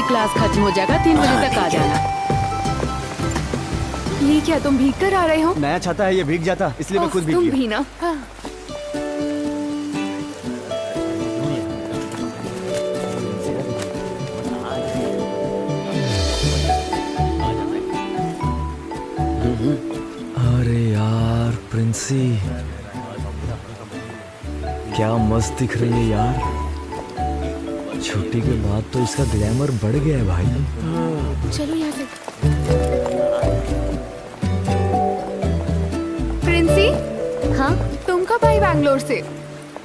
मेरी क्लास खत्म हो जाएगा, 3 बजे तक आ जाना। ये क्या तुम भीग कर आ रहे हो? नया छाता है, ये भीग जाता इसलिए मैं खुद भीग तुम गया। भी ना। हाँ। अरे यार प्रिंसी, क्या मस्त दिख रही है यार। छुट्टी के बाद तो इसका ग्लैमर बढ़ गया है भाई। चलो यहाँ से। प्रिंसी, हाँ तुम कब आई बैंगलोर से?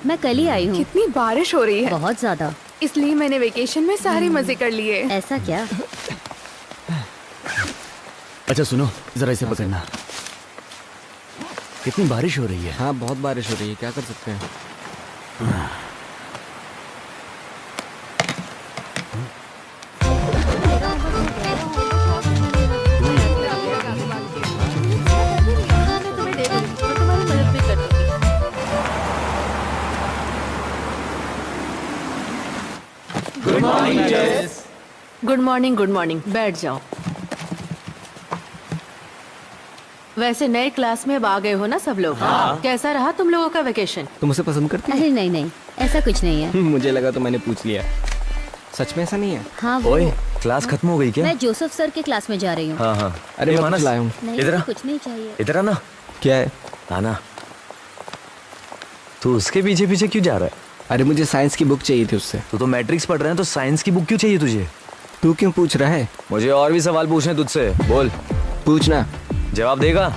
मैं कल ही आई हूँ। कितनी बारिश हो रही है, बहुत ज्यादा। इसलिए मैंने वेकेशन में सारे मजे कर लिए। ऐसा क्या? अच्छा सुनो, जरा इसे पकड़ना। कितनी बारिश हो रही है। हाँ बहुत बारिश हो रही है, क्या कर सकते हैं। गुड मॉर्निंग, बैठ जाओ। वैसे नए क्लास में अब आ गए हो ना सब लोग। कैसा रहा तुम लोगों का वेकेशन? तुम उसे पसंद करती अरे नहीं नहीं, ऐसा कुछ नहीं है। हो? मुझे लगा तो मैंने पूछ लिया। सच में ऐसा नहीं है? हाँ ओए, क्लास खत्म हो गई क्या? मैं जोसेफ सर के क्लास में जा रही हूँ। हाँ हाँ। अरे ए, मैं मानस, कुछ लाया हूँ। नहीं इधर आ। कुछ नहीं चाहिए। इधर आना। क्या है? आना। तू उसके पीछे पीछे क्यों जा रहा है? अरे मुझे साइंस की बुक चाहिए थी उससे। तू तो मैट्रिक्स पढ़ रहे हैं, तो साइंस की बुक क्यों चाहिए तुझे? तू क्यों पूछ रहा है? मुझे और भी सवाल पूछने तुझसे, बोल। पूछना, जवाब देगा?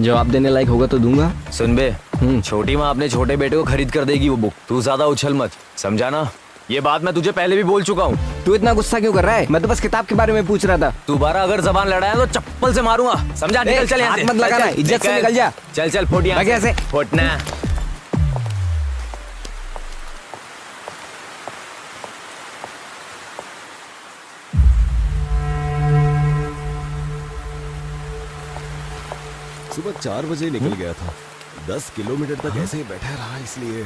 जवाब देने लायक होगा तो दूंगा। सुन बे, छोटी माँ अपने छोटे बेटे को खरीद कर देगी वो बुक। तू ज्यादा उछल मत, समझा ना? ये बात मैं तुझे पहले भी बोल चुका हूँ। तू इतना गुस्सा क्यों कर रहा है? मैं तो बस किताब के बारे में पूछ रहा था। दोबारा अगर जबान लड़ाया तो चप्पल से मारूंगा, समझा? निकल चल यहाँ से। हाथ मत लगाना, चल, चल, इज्जत से निकल जा। चल चल फुट यहाँ भाग यहाँ से। फुटना। सुबह 4 बजे निकल गया था। 10 किलोमीटर तक ऐसे ही बैठा रहा, इसलिए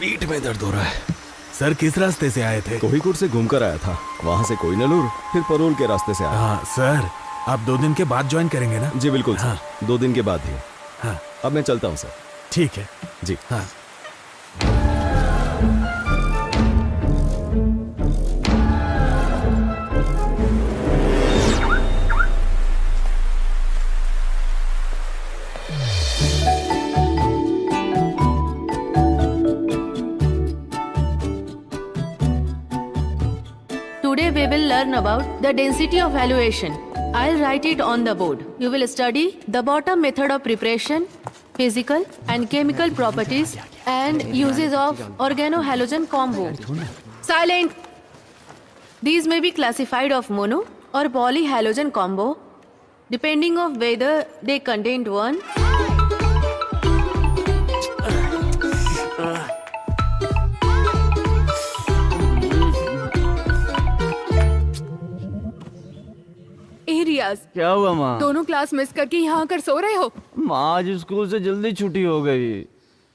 पीठ में दर्द हो रहा है। सर किस रास्ते से आए थे? कोहिकोड से घूमकर आया था, वहां से कोइनलूर, फिर परोल के रास्ते से आया। हाँ सर, आप 2 दिन के बाद ज्वाइन करेंगे ना? जी बिल्कुल हाँ। सर, 2 दिन के बाद ही। हाँ अब मैं चलता हूँ सर। ठीक है। जी हाँ Today we will learn about the density of evaluation. I'll write it on the board. You will study the bottom method of preparation, physical and chemical properties, and uses of organohalogen combo. Silent. These may be classified of mono or polyhalogen combo, depending of whether they contained one. ए रियाज, क्या हुआ माँ? दोनों class miss करके यहाँ आकर सो रहे हो? माँ आज स्कूल से जल्दी छुट्टी हो गई।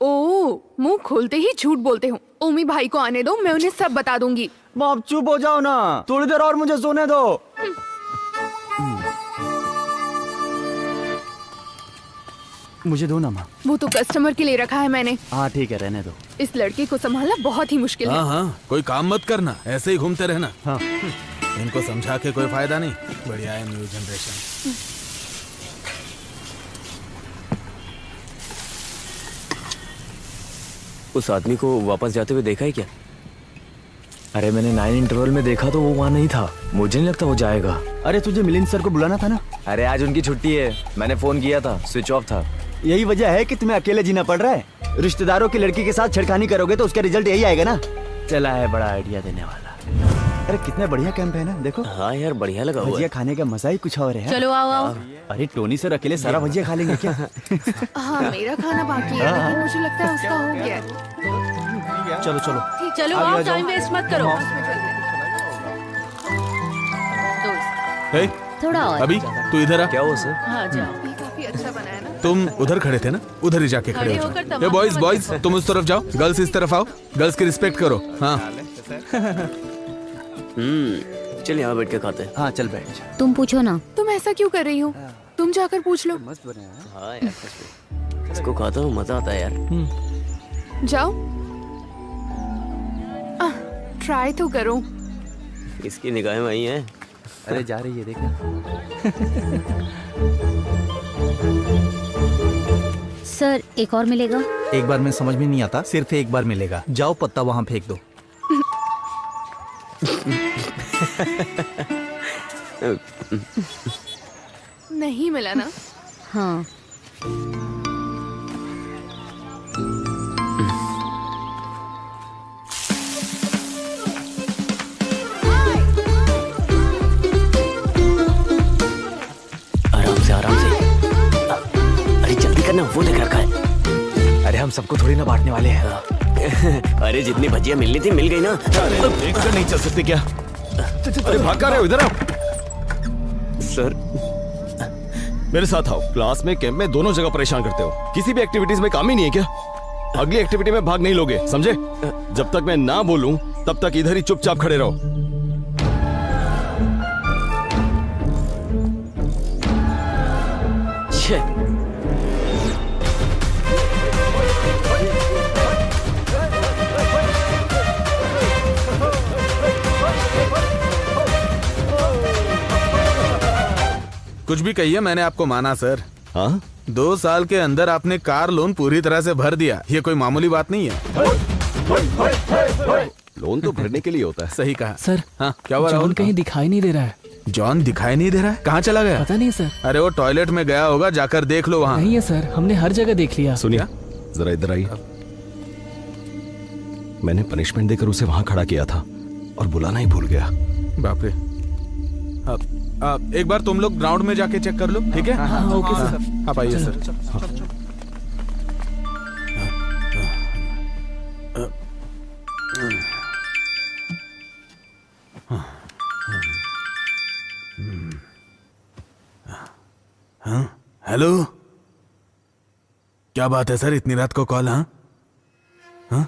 ओ, मुंह खोलते ही झूठ बोलते हो। ओमी भाई को आने दो, मैं उन्हें सब बता दूंगी। बाप चुप हो जाओ ना, थोड़ी देर और मुझे सोने दो। मुझे दो ना माँ। वो तो कस्टमर के लिए रखा है मैंने। हाँ ठीक है, रहने दो। इस लड़के को संभालना बहुत ही मुश्किल है। हाँ हाँ, कोई काम मत करना, ऐसे ही घूमते रहना। हाँ। इनको समझा के कोई फायदा नहीं। बढ़िया है न्यू जनरेशन। उस आदमी को वापस जाते हुए देखा है क्या? अरे मैंने 9 इंटरवल में देखा तो वो वहाँ नहीं था। मुझे नहीं लगता वो जाएगा। अरे तुझे मिलिंद सर को बुलाना था ना। अरे आज उनकी छुट्टी है, मैंने फोन किया था, स्विच ऑफ था। यही वजह है कि तुम्हें अकेले जीना पड़ रहा है। रिश्तेदारों की लड़की के साथ छेड़खानी करोगे तो उसका रिजल्ट यही आएगा ना। चला है बड़ा आइडिया देने वाला। अरे कितना बढ़िया कैंप है ना, देखो। हाँ यार बढ़िया लगा हुआ भजिया है। खाने का मजा ही कुछ और है। चलो आओ आओ। अरे टोनी सर अकेले सारा भजिया खा लेंगे क्या? हाँ, मेरा खाना बाकी है, लेकिन मुझे लगता है उसका हो गया है। चलो चलो चलो आओ, टाइम वेस्ट मत करो। हे, थोड़ा और। अभी तू इधर आ। क्या हुआ सर? हाँ जाओ। ये काफी अच्छा बना है ना। तुम उधर खड़े थे ना, उधर ही जाके खड़े खड़े हो होकर जाओ। तमाशा बॉयज मत बॉयज करो। तुम उस तरफ जाओ, गर्ल्स इस तरफ आओ। गर्ल्स की रिस्पेक्ट करो। हाँ चल यहाँ बैठ के खाते हैं। हाँ चल बैठ जा। तुम पूछो ना। तुम ऐसा क्यों कर रही हो? तुम जाकर पूछ लो। मस्त बना है। हाँ यार सच में। इसको खाता हूँ मजा आता है यार। जाओ, ट्राई तो करो। इसकी निगाहें वही हैं। अरे जा रही है देखना। सर एक और मिलेगा? एक बार में समझ में नहीं आता, सिर्फ एक बार मिलेगा। जाओ पत्ता वहाँ फेंक दो। नहीं मिला ना? हाँ। आराम से। अरे जल्दी करना, वो देख रखा है। अरे हम सबको थोड़ी ना बांटने वाले हैं। अरे जितनी भजिया मिलनी थी मिल गई ना। देखकर नहीं चल सकते क्या? अरे भाग कर रहे हो, इधर आओ। सर मेरे साथ आओ। क्लास में, कैंप में, दोनों जगह परेशान करते हो। किसी भी एक्टिविटीज में काम ही नहीं है क्या? अगली एक्टिविटी में भाग नहीं लोगे, समझे? जब तक मैं ना बोलूं तब तक इधर ही चुपचाप खड़े रहो। कुछ भी कहिए, मैंने आपको माना सर। हाँ 2 साल के अंदर आपने कार लोन पूरी तरह से भर दिया। ये कोई मामूली बात नहीं है। लोन तो भरने के लिए होता है। सही कहा सर। हाँ क्या हुआ? राहुल कहीं दिखाई नहीं दे रहा है। जॉन दिखाई नहीं दे रहा है? कहाँ चला गया? पता नहीं सर। अरे वो टॉयलेट में गया होगा, जाकर देख लो वहाँ। नहीं है सर, हमने हर जगह देख लिया। सुनिए जरा इधर आइए। मैंने पनिशमेंट देकर उसे वहां खड़ा किया था और बुलाना ही भूल गया। बाप रे। एक बार तुम लोग ग्राउंड में जाके चेक कर लो, ठीक है? हाँ, ओके सर। आप आइए सर। हाँ हेलो, क्या बात है सर, इतनी रात को कॉल? हाँ हाँ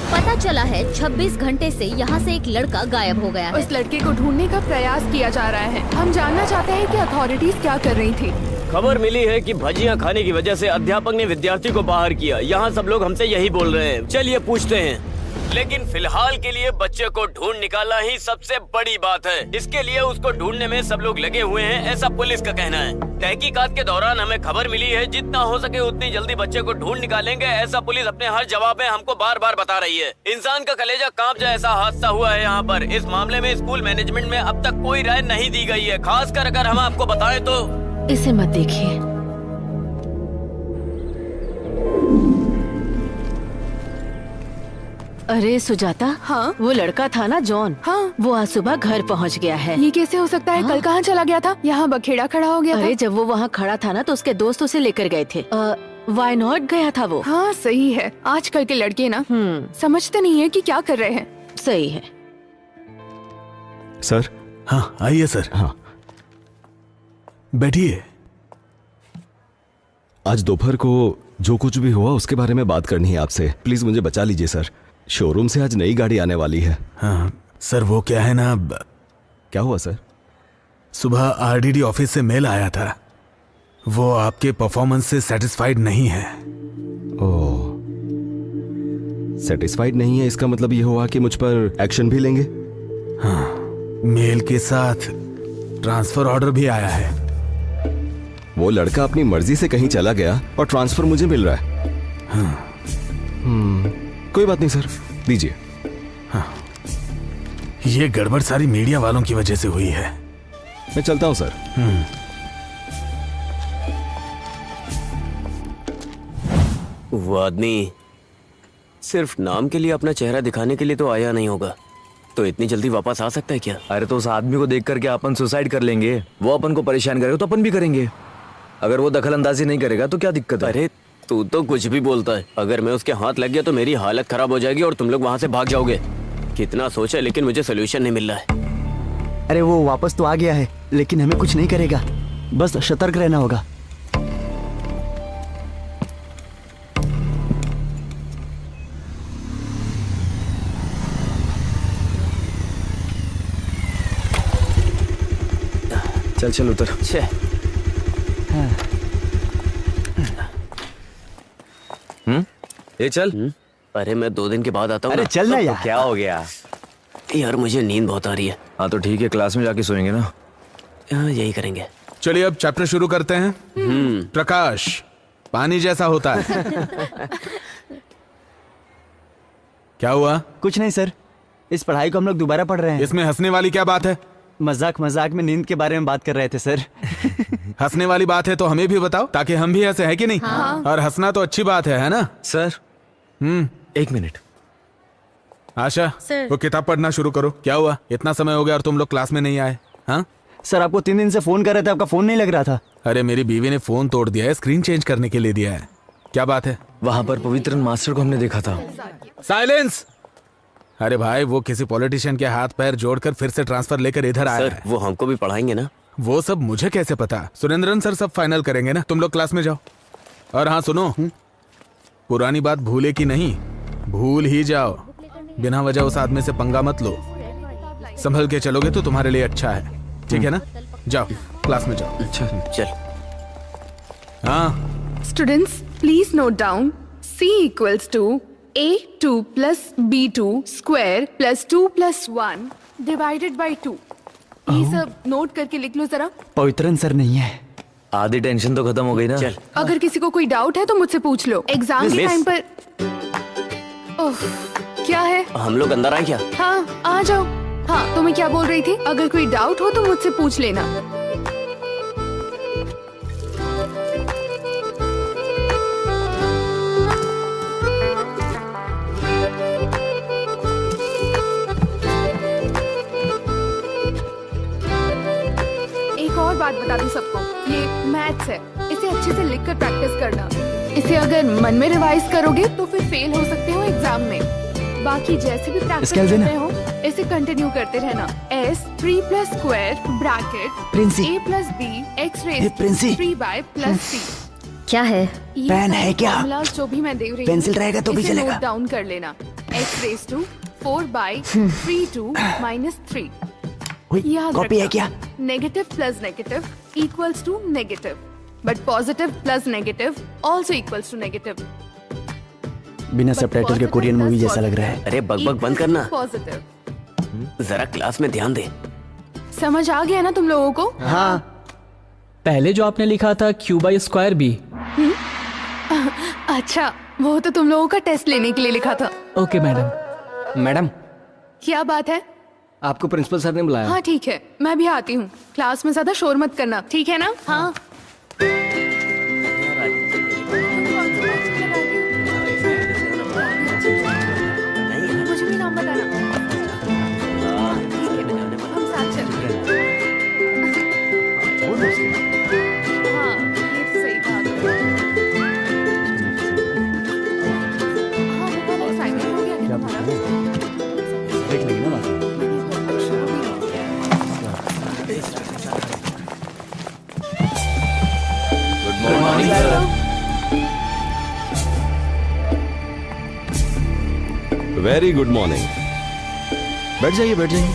पता चला है 26 घंटे से यहाँ से एक लड़का गायब हो गया है। उस लड़के को ढूंढने का प्रयास किया जा रहा है। हम जानना चाहते हैं कि अथॉरिटीज क्या कर रही थी। खबर मिली है कि भजियां खाने की वजह से अध्यापक ने विद्यार्थी को बाहर किया। यहाँ सब लोग हमसे यही बोल रहे हैं। चलिए पूछते हैं। लेकिन फिलहाल के लिए बच्चे को ढूंढ निकालना ही सबसे बड़ी बात है। इसके लिए उसको ढूंढने में सब लोग लगे हुए हैं, ऐसा पुलिस का कहना है। तहकीकात के दौरान हमें खबर मिली है जितना हो सके उतनी जल्दी बच्चे को ढूंढ निकालेंगे, ऐसा पुलिस अपने हर जवाब में हमको बार बार बता रही है। इंसान का कलेजा कांप जाए ऐसा हादसा हुआ है यहाँ पर। इस मामले में स्कूल मैनेजमेंट में अब तक कोई राय नहीं दी गई है। खासकर अगर हम आपको बताएं तो इसे मत देखिए। अरे सुजाता, हाँ? वो लड़का था ना जॉन, हाँ। वो आज सुबह घर पहुंच गया है। ये कैसे हो सकता है? कल कहाँ चला गया था? यहाँ बखेड़ा खड़ा हो गया अरे था। जब वो वहाँ खड़ा था ना तो उसके दोस्त उसे लेकर गए थे। वाई नॉट गया था वो। हाँ सही है। आजकल के लड़के ना समझते नहीं है कि क्या कर रहे हैं। सही है। सर। हाँ आइए सर। हाँ बैठिए। आज दोपहर को जो कुछ भी हुआ उसके बारे में बात करनी है आपसे। प्लीज मुझे बचा लीजिए सर। शोरूम से आज नई गाड़ी आने वाली है। हाँ सर, वो क्या है ना, क्या हुआ सर? सुबह आरडीडी ऑफिस से मेल आया था। वो आपके परफॉर्मेंस से सेटिस्फाइड नहीं है। ओह, सेटिस्फाइड नहीं है, इसका मतलब ये हुआ कि मुझ पर एक्शन भी लेंगे? हाँ, मेल के साथ ट्रांसफर ऑर्डर भी आया है। वो लड़का अपनी मर्जी से कहीं चला गया और ट्रांसफर मुझे मिल रहा है। हाँ। कोई बात नहीं सर, दीजिए। हाँ, ये गड़बड़ सारी मीडिया वालों की वजह से हुई है। मैं चलता हूं सर। वो आदमी सिर्फ नाम के लिए अपना चेहरा दिखाने के लिए तो आया नहीं होगा, तो इतनी जल्दी वापस आ सकता है क्या? अरे तो उस आदमी को देख करके अपन सुसाइड कर लेंगे। वो अपन को परेशान करेगा तो अपन भी करेंगे। अगर वो दखल अंदाजी नहीं करेगा तो क्या दिक्कत है? अरे तू तो कुछ भी बोलता है। अगर मैं उसके हाथ लग गया तो मेरी हालत खराब हो जाएगी और तुम लोग वहाँ से भाग जाओगे। कितना सोचा लेकिन मुझे सोल्यूशन नहीं मिल रहा है। अरे वो वापस तो आ गया है लेकिन हमें कुछ नहीं करेगा, बस सतर्क रहना होगा। चल चल उतर। छे ये चल। अरे मैं 2 दिन के बाद आता हूँ अरे ना। चल ना यार। क्या हो गया? यार मुझे नींद बहुत आ रही है। हाँ तो ठीक है, क्लास में जाके सोएंगे ना। हाँ, यही करेंगे। चलिए अब चैप्टर शुरू करते हैं। प्रकाश पानी जैसा होता है। क्या हुआ? कुछ नहीं सर, इस पढ़ाई को हम लोग दोबारा पढ़ रहे हैं। इसमें हंसने वाली क्या बात है? मजाक मजाक में नींद के बारे में बात कर रहे थे सर। हंसने वाली बात है तो हमें भी बताओ ताकि हम भी हंसे, है कि नहीं? और हंसना तो अच्छी बात है ना? Sir 1 minute. आशा, सर। वो किताब पढ़ना शुरू करो। क्या हुआ? इतना समय हो गया और तुम लोग क्लास में नहीं आए? हाँ सर आपको 3 दिन से फोन कर रहे थे, आपका फोन नहीं लग रहा था। अरे मेरी बीवी ने फोन तोड़ दिया है, स्क्रीन चेंज करने के लिए दिया है। क्या बात है? वहां पर पवित्रन मास्टर को हमने देखा था। साइलेंस! अरे भाई वो किसी पॉलिटिशियन के हाथ पैर जोड़कर फिर से ट्रांसफर लेकर इधर आया सर है। वो हमको भी पढ़ाएंगे ना? वो सब मुझे कैसे पता? सुरेंद्रन सर सब फाइनल करेंगे ना। तुम लोग क्लास में जाओ। और हाँ सुनो, पुरानी बात भूले की नहीं, भूल ही जाओ। बिना वजह उस आदमी से पंगा मत लो। संभल के चलोगे तो तुम्हारे लिए अच्छा है, ठीक है ना? जाओ क्लास में जाओ। चल। हाँ students please note down C equals to A2 plus B2 square plus 2 plus 1 divided by 2। ये सब नोट करके लिख लो जरा। पवित्रन सर नहीं है। आधी टेंशन तो खत्म हो गई ना। चल। अगर किसी को कोई डाउट है तो मुझसे पूछ लो। एग्जाम के मिस। टाइम पर ओह, क्या है? हम लोग अंदर आए क्या? हाँ आ जाओ। हाँ तो मैं क्या बोल रही थी, अगर कोई डाउट हो तो मुझसे पूछ लेना। एक और बात बता दूं सबको, ये मैथ्स है, इसे अच्छे से लिखकर प्रैक्टिस करना। इसे अगर मन में रिवाइज करोगे तो फिर फेल हो सकते हो एग्जाम में। बाकी जैसे भी प्रैक्टिस स्केल कर देना। रहे हो इसे कंटिन्यू करते रहना। S3 plus square bracket Princy. A plus B x A, raised Princy. 3y plus C। क्या है? ये पेन सारे है क्या? formulas जो भी मैं दे रही हूँ, पेंसिल रहेगा तो भी इसे चलेगा। नोट डाउन कर लेना। x raised to 4/32 minus 3। याद कॉपी है क्या? Negative plus negative equals to negative, but positive plus negative also equals to negative. बिना सबटाइटल के कोरियन मूवी जैसा लग रहा है। अरे बकबक बंद करना। पॉजिटिव। जरा क्लास में ध्यान दे। समझ आ गया ना तुम लोगों को? हाँ पहले जो आपने लिखा था क्यू बाई स्क्वायर बी। अच्छा वो तो तुम लोगों का टेस्ट लेने के लिए लिखा था। Okay madam. मैडम क्या बात है? आपको प्रिंसिपल सर ने बुलाया। हाँ ठीक है, मैं भी आती हूँ। क्लास में ज्यादा शोर मत करना, ठीक है ना? हाँ मुझे भी नाम बताना। हम साथ चलेंगे। हाँ ये तो सही बात है। हाँ वो वाला assignment हो गया क्या तुम्हारा? देख लेंगे ना बात। Good morning sir. Very good morning. बैठ जाइए बैठ जाइए।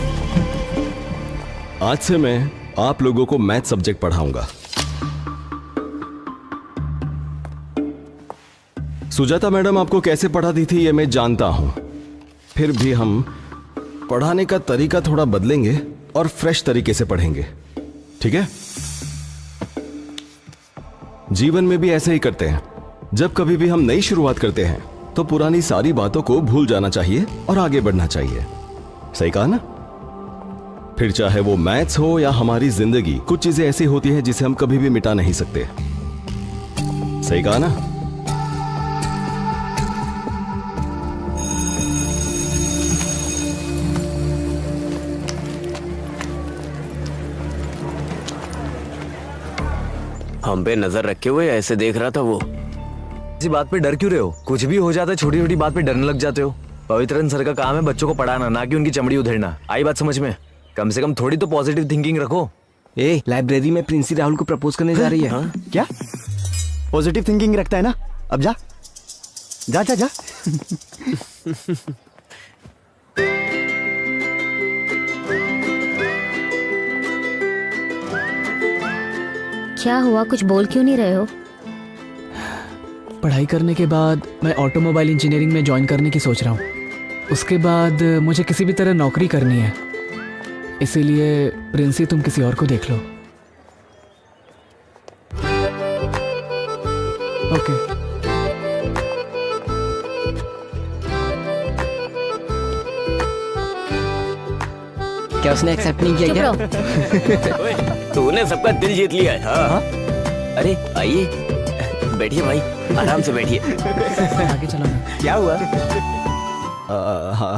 आज से मैं आप लोगों को मैथ सब्जेक्ट पढ़ाऊंगा। सुजाता मैडम आपको कैसे पढ़ाती थी ये मैं जानता हूं, फिर भी हम पढ़ाने का तरीका थोड़ा बदलेंगे और फ्रेश तरीके से पढ़ेंगे, ठीक है? जीवन में भी ऐसे ही करते हैं। जब कभी भी हम नई शुरुआत करते हैं तो पुरानी सारी बातों को भूल जाना चाहिए और आगे बढ़ना चाहिए। सही कहा ना? फिर चाहे वो मैथ्स हो या हमारी जिंदगी, कुछ चीजें ऐसी होती हैं जिसे हम कभी भी मिटा नहीं सकते। सही कहा ना? हम पे नजर रखे हुए ऐसे देख रहा था वो। इसी बात पे डर क्यों रहे हो? कुछ भी हो जाता है, छोटी छोटी बात पे डरने लग जाते हो। पवित्रन सर का काम है बच्चों को पढ़ाना, ना कि उनकी चमड़ी उधेड़ना। आई बात समझ में? कम से कम थोड़ी तो पॉजिटिव थिंकिंग रखो। ए लाइब्रेरी में प्रिंसी राहुल को प्रपोज करने जा रही है। हाँ? क्या पॉजिटिव थिंकिंग रखता है ना? अब जा जा जा जा। क्या हुआ, कुछ बोल क्यों नहीं रहे हो? पढ़ाई करने के बाद मैं ऑटोमोबाइल इंजीनियरिंग में ज्वाइन करने की सोच रहा हूँ। उसके बाद मुझे किसी भी तरह नौकरी करनी है, इसीलिए प्रिंसी तुम किसी और को देख लो। ओके। क्या उसने एक्सेप्ट नहीं किया चुप क्या? रहो। ओए, तूने सबका दिल जीत लिया है। हाँ अरे आइए, बैठिए भाई, आराम से बैठिए। आगे चलो ना। क्या हुआ?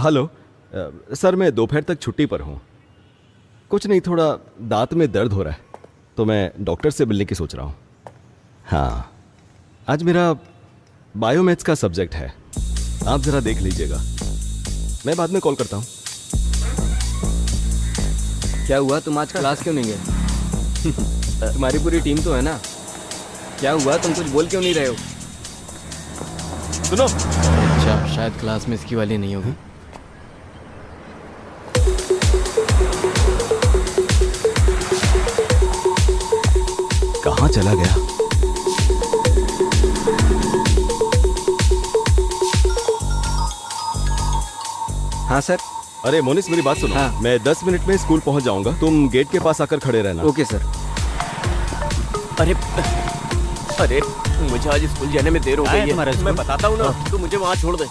हेलो सर, मैं दोपहर तक छुट्टी पर हूँ। कुछ नहीं, थोड़ा दांत में दर्द हो रहा है, तो मैं डॉक्टर से मिलने की सोच रहा हूँ। हाँ, आज मेरा बायोमैथ्स का सब्जेक्ट है, आप जरा देख लीजिएगा। मैं बाद में कॉल करता हूँ। क्या हुआ, तुम आज क्लास क्यों नहीं गए? तुम्हारी पूरी टीम तो है ना। क्या हुआ, तुम कुछ बोल क्यों नहीं रहे हो? सुनो, अच्छा, शायद क्लास में इसकी वाली नहीं होगी। कहाँ चला गया? हाँ सर। अरे मोनिस, मेरी बात सुनो। हाँ। मैं 10 मिनट में स्कूल पहुंच जाऊंगा, तुम गेट के पास आकर खड़े रहना। Okay sir. अरे अरे, मुझे आज स्कूल जाने में देर हो गई है। मैं बताता हूँ ना, तू मुझे वहाँ छोड़ दे।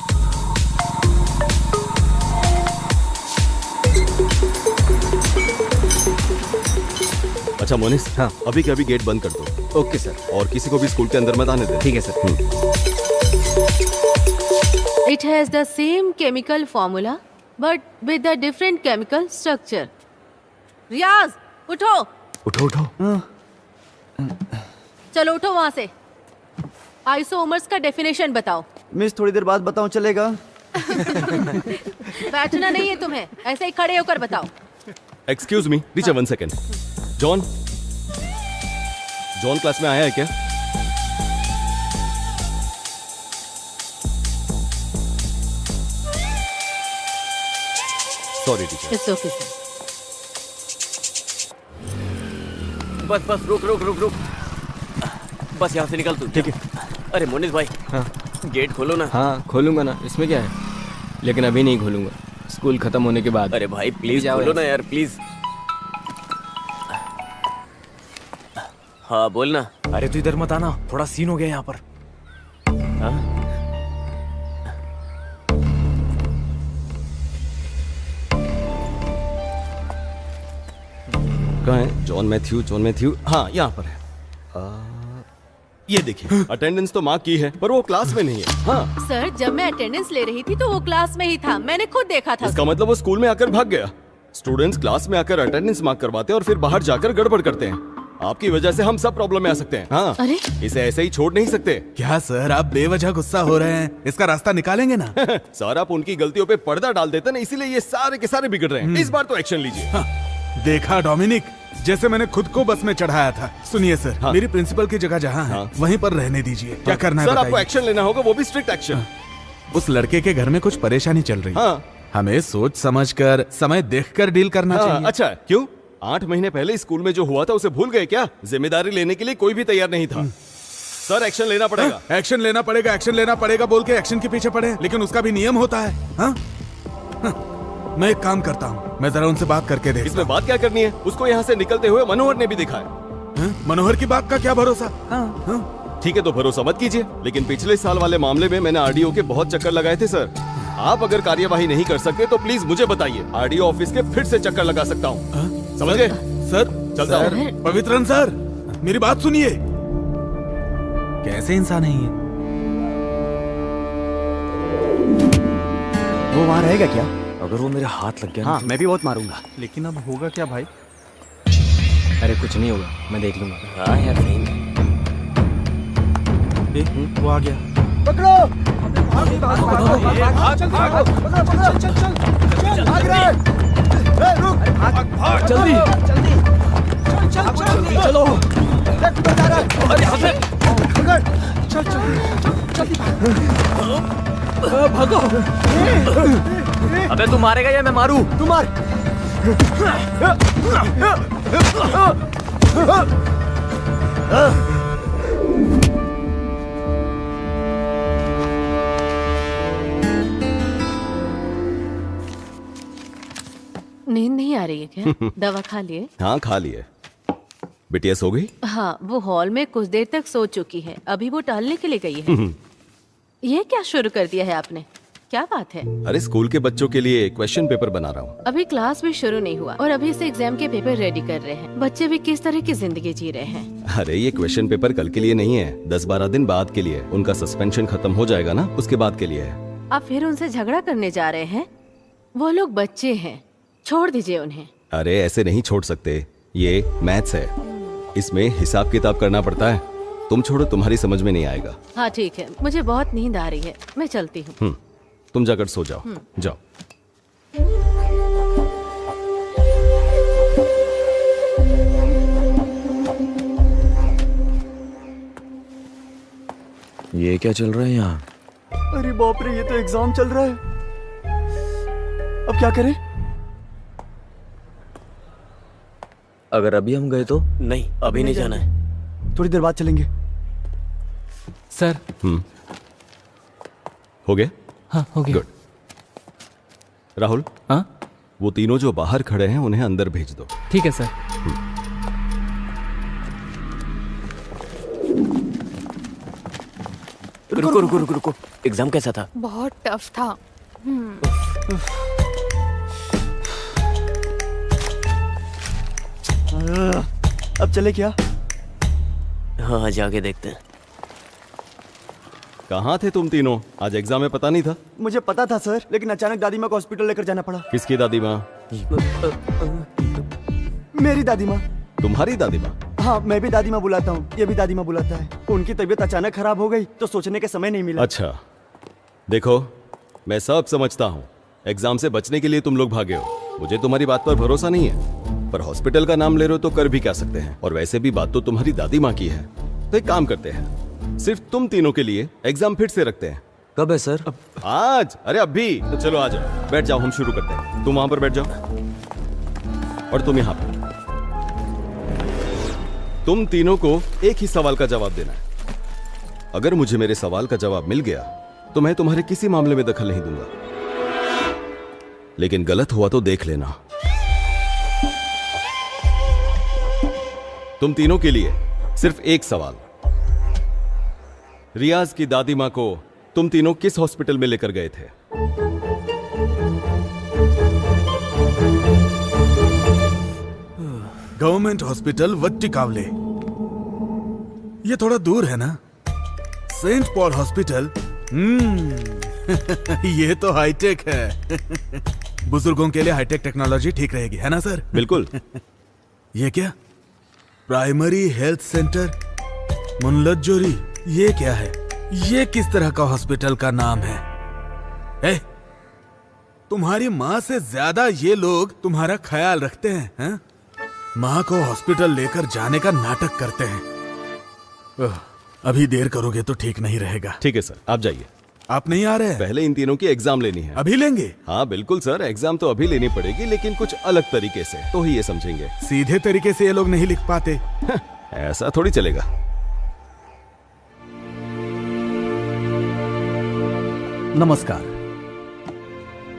अच्छा मोनिस, हाँ। अभी के अभी गेट बंद कर दो। Okay sir. और किसी को भी स्कूल के अंदर मत आने दे। ठीक है sir. It has the same chemical formula but with a different chemical structure. रियाज, उठो। उठो उठो। चलो उठो वहां से। आइसोमर्स का डेफिनेशन बताओ। मिस थोड़ी देर बाद बताऊं, चलेगा? बैठना नहीं है तुम्हें, ऐसे ही खड़े होकर बताओ। एक्सक्यूज मी, नीचे 1 सेकेंड। जॉन, जॉन क्लास में आया है क्या? Sorry teacher. It's okay sir. बस बस, रुक रुक रुक रुक, बस यहाँ से निकल तू। ठीक है। अरे मोनिस भाई, हाँ गेट खोलो ना। हाँ, खोलूंगा ना, इसमें क्या है, लेकिन अभी नहीं खोलूंगा, स्कूल खत्म होने के बाद। अरे भाई प्लीज जाओ खोलो ना यहाँ से। यार, प्लीज। हाँ बोलना। अरे तू इधर मत आना, थोड़ा सीन हो गया यहाँ पर। हाँ? कहाँ है जॉन मैथ्यू? जॉन मैथ्यू, हाँ यहाँ पर है। ये देखिए, अटेंडेंस तो मार्क की है, पर वो क्लास में नहीं है। हाँ, सर, जब मैं अटेंडेंस ले रही थी तो वो क्लास में ही था, मैंने खुद देखा था। इसका मतलब वो स्कूल में आकर भाग गया। स्टूडेंट्स क्लास में आकर अटेंडेंस मार्क करवाते हैं और फिर बाहर जाकर गड़बड़ करते हैं। आपकी वजह से हम सब प्रॉब्लम में आ सकते हैं। हाँ, अरे? इसे ऐसे ही छोड़ नहीं सकते। क्या सर, आप बेवजह गुस्सा हो रहे हैं? इसका रास्ता निकालेंगे ना? सर, आप उनकी गलतियों पे पर्दा डाल देते ना, इसीलिए ये सारे के सारे बिगड़ रहे हैं। इस बार तो एक्शन लीजिए। हाँ, देखा डोमिनिक, जैसे मैंने खुद को बस में चढ़ाया था। सुनिए सर, हाँ। मेरी प्रिंसिपल की जगह जहाँ है, हाँ। वहीं पर रहने दीजिए। क्या करना है सर, आपको बताइए। एक्शन लेना होगा, वो भी स्ट्रिक्ट एक्शन। उस लड़के के घर में कुछ परेशानी चल रही है। हाँ। हमें सोच समझकर, समय देखकर डील करना हाँ, चाहिए। अच्छा, क्यों? 8 महीने पहले स्कूल में जो हुआ था उसे भूल गए क्या? जिम्मेदारी लेने के लिए कोई भी तैयार नहीं था। सर, एक्शन लेना पड़ेगा। एक्शन लेना पड़ेगा, एक्शन लेना पड़ेगा बोल के एक्शन के पीछे पड़े, लेकिन उसका भी नियम होता है। हाँ? हाँ, मैं एक काम करता हूँ, मैं जरा उनसे बात करके देखता इसमें बात क्या करनी है? उसको यहाँ से निकलते हुए मनोहर ने भी देखा है। हूँ। मनोहर की बात का क्या भरोसा? हाँ। ठीक है, तो भरोसा मत कीजिए, लेकिन पिछले साल वाले मामले में मैंने आरडीओ के बहुत चक्कर लगाए थे सर। आप अगर कार्यवाही नहीं कर सकते तो प्लीज मुझे बताइए, आरडीओ ऑफिस के फिर से चक्कर लगा सकता हूँ। समझ गए? सर, चलता हूँ। सर, पवित्रन सर, मेरी बात सुनिए। कैसे इंसान है ये? वो वहाँ रहेगा क्या? अगर वो मेरे हाथ लग गया हाँ, ना, मैं भी बहुत मारूंगा। लेकिन अब होगा क्या भाई? अरे कुछ नहीं होगा, मैं देख लूंगा। हाँ यार, सही में। वो आ गया। जल्दी चलो। भागो। अबे तू मारेगा या मैं मारूं? तू मार। नींद नहीं आ रही है क्या? दवा खा लिए? हाँ खा लिए। बिटिया सो गई? हाँ, वो हॉल में कुछ देर तक सो चुकी है। अभी वो टहलने के लिए गई है। ये क्या शुरू कर दिया है आपने? क्या बात है? अरे स्कूल के बच्चों के लिए क्वेश्चन पेपर बना रहा हूँ। अभी क्लास भी शुरू नहीं हुआ और अभी से एग्जाम के पेपर रेडी कर रहे हैं। बच्चे भी किस तरह की जिंदगी जी रहे हैं? अरे ये क्वेश्चन पेपर कल के लिए नहीं है, 10-12 दिन बाद के लिए। उनका सस्पेंशन खत्म हो जाएगा ना, उसके बाद के लिए है। आप फिर उनसे झगड़ा करने जा रहे हैं? वो लोग बच्चे हैं, छोड़ दीजिए उन्हें। अरे ऐसे नहीं छोड़ सकते, ये मैथ्स है, इसमें हिसाब किताब करना पड़ता है। तुम छोड़ो, तुम्हारी समझ में नहीं आएगा। हाँ ठीक है, मुझे बहुत नींद आ रही है, मैं चलती हूँ। तुम जाकर सो जाओ। जाओ। ये क्या चल रहा है यहाँ? अरे बाप रे, ये तो एग्जाम चल रहा है। अब क्या करें? अगर अभी हम गए तो? नहीं, अभी नहीं जाना है। थोड़ी देर बाद चलेंगे। सर। हो गया? हाँ हो गया। गुड। राहुल, हाँ वो तीनों जो बाहर खड़े हैं उन्हें अंदर भेज दो। ठीक है सर। रुको रुको रुको रुको, एग्जाम कैसा था? बहुत टफ था। अब चले क्या? हाँ जाके देखते हैं। कहाँ थे तुम तीनों? आज एग्जाम में पता नहीं था? मुझे पता था सर, लेकिन अचानक दादी माँ को हॉस्पिटल लेकर जाना पड़ा। किसकी दादी माँ? मेरी दादी माँ। तुम्हारी दादी माँ? हाँ, मैं भी दादी माँ बुलाता हूँ, ये भी दादी माँ बुलाता है। उनकी तबीयत अचानक खराब हो गई तो सोचने के समय नहीं मिला। अच्छा, देखो मैं सब समझता हूँ। एग्जाम से बचने के लिए तुम लोग भागे हो, मुझे तुम्हारी बात पर भरोसा नहीं है, पर हॉस्पिटल का नाम ले रहे हो तो कर भी क्या सकते हैं। और वैसे भी बात तो तुम्हारी दादी माँ की है, तो एक काम करते हैं, सिर्फ तुम तीनों के लिए एग्जाम फिर से रखते हैं। कब है सर? आज? अरे अभी तो चलो आ जाओ, बैठ जाओ, हम शुरू करते हैं। तुम वहां पर बैठ जाओ और तुम यहाँ पर। तुम तीनों को एक ही सवाल का जवाब देना है। अगर मुझे मेरे सवाल का जवाब मिल गया तो मैं तुम्हारे किसी मामले में दखल नहीं दूंगा, लेकिन गलत हुआ तो देख लेना। तुम तीनों के लिए सिर्फ एक सवाल। रियाज की दादी मां को तुम तीनों किस हॉस्पिटल में लेकर गए थे? गवर्नमेंट हॉस्पिटल वट्टिकावले। ये थोड़ा दूर है ना? Saint Paul hospital. ये तो हाईटेक है। बुजुर्गों के लिए हाईटेक टेक्नोलॉजी ठीक रहेगी, है ना सर? बिल्कुल। ये क्या? प्राइमरी हेल्थ सेंटर मुनलज्जोरी। ये क्या है? ये किस तरह का हॉस्पिटल का नाम है? तुम्हारी माँ से ज्यादा ये लोग तुम्हारा ख्याल रखते हैं? माँ को हॉस्पिटल लेकर जाने का नाटक करते हैं। अभी देर करोगे तो ठीक नहीं रहेगा। ठीक है सर, आप जाइए। आप नहीं आ रहे हैं? पहले इन तीनों की एग्जाम लेनी है। अभी लेंगे? हाँ बिल्कुल सर, एग्जाम तो अभी लेनी पड़ेगी, लेकिन कुछ अलग तरीके से, तो ही ये समझेंगे। सीधे तरीके से ये लोग नहीं लिख पाते। ऐसा थोड़ी चलेगा। नमस्कार।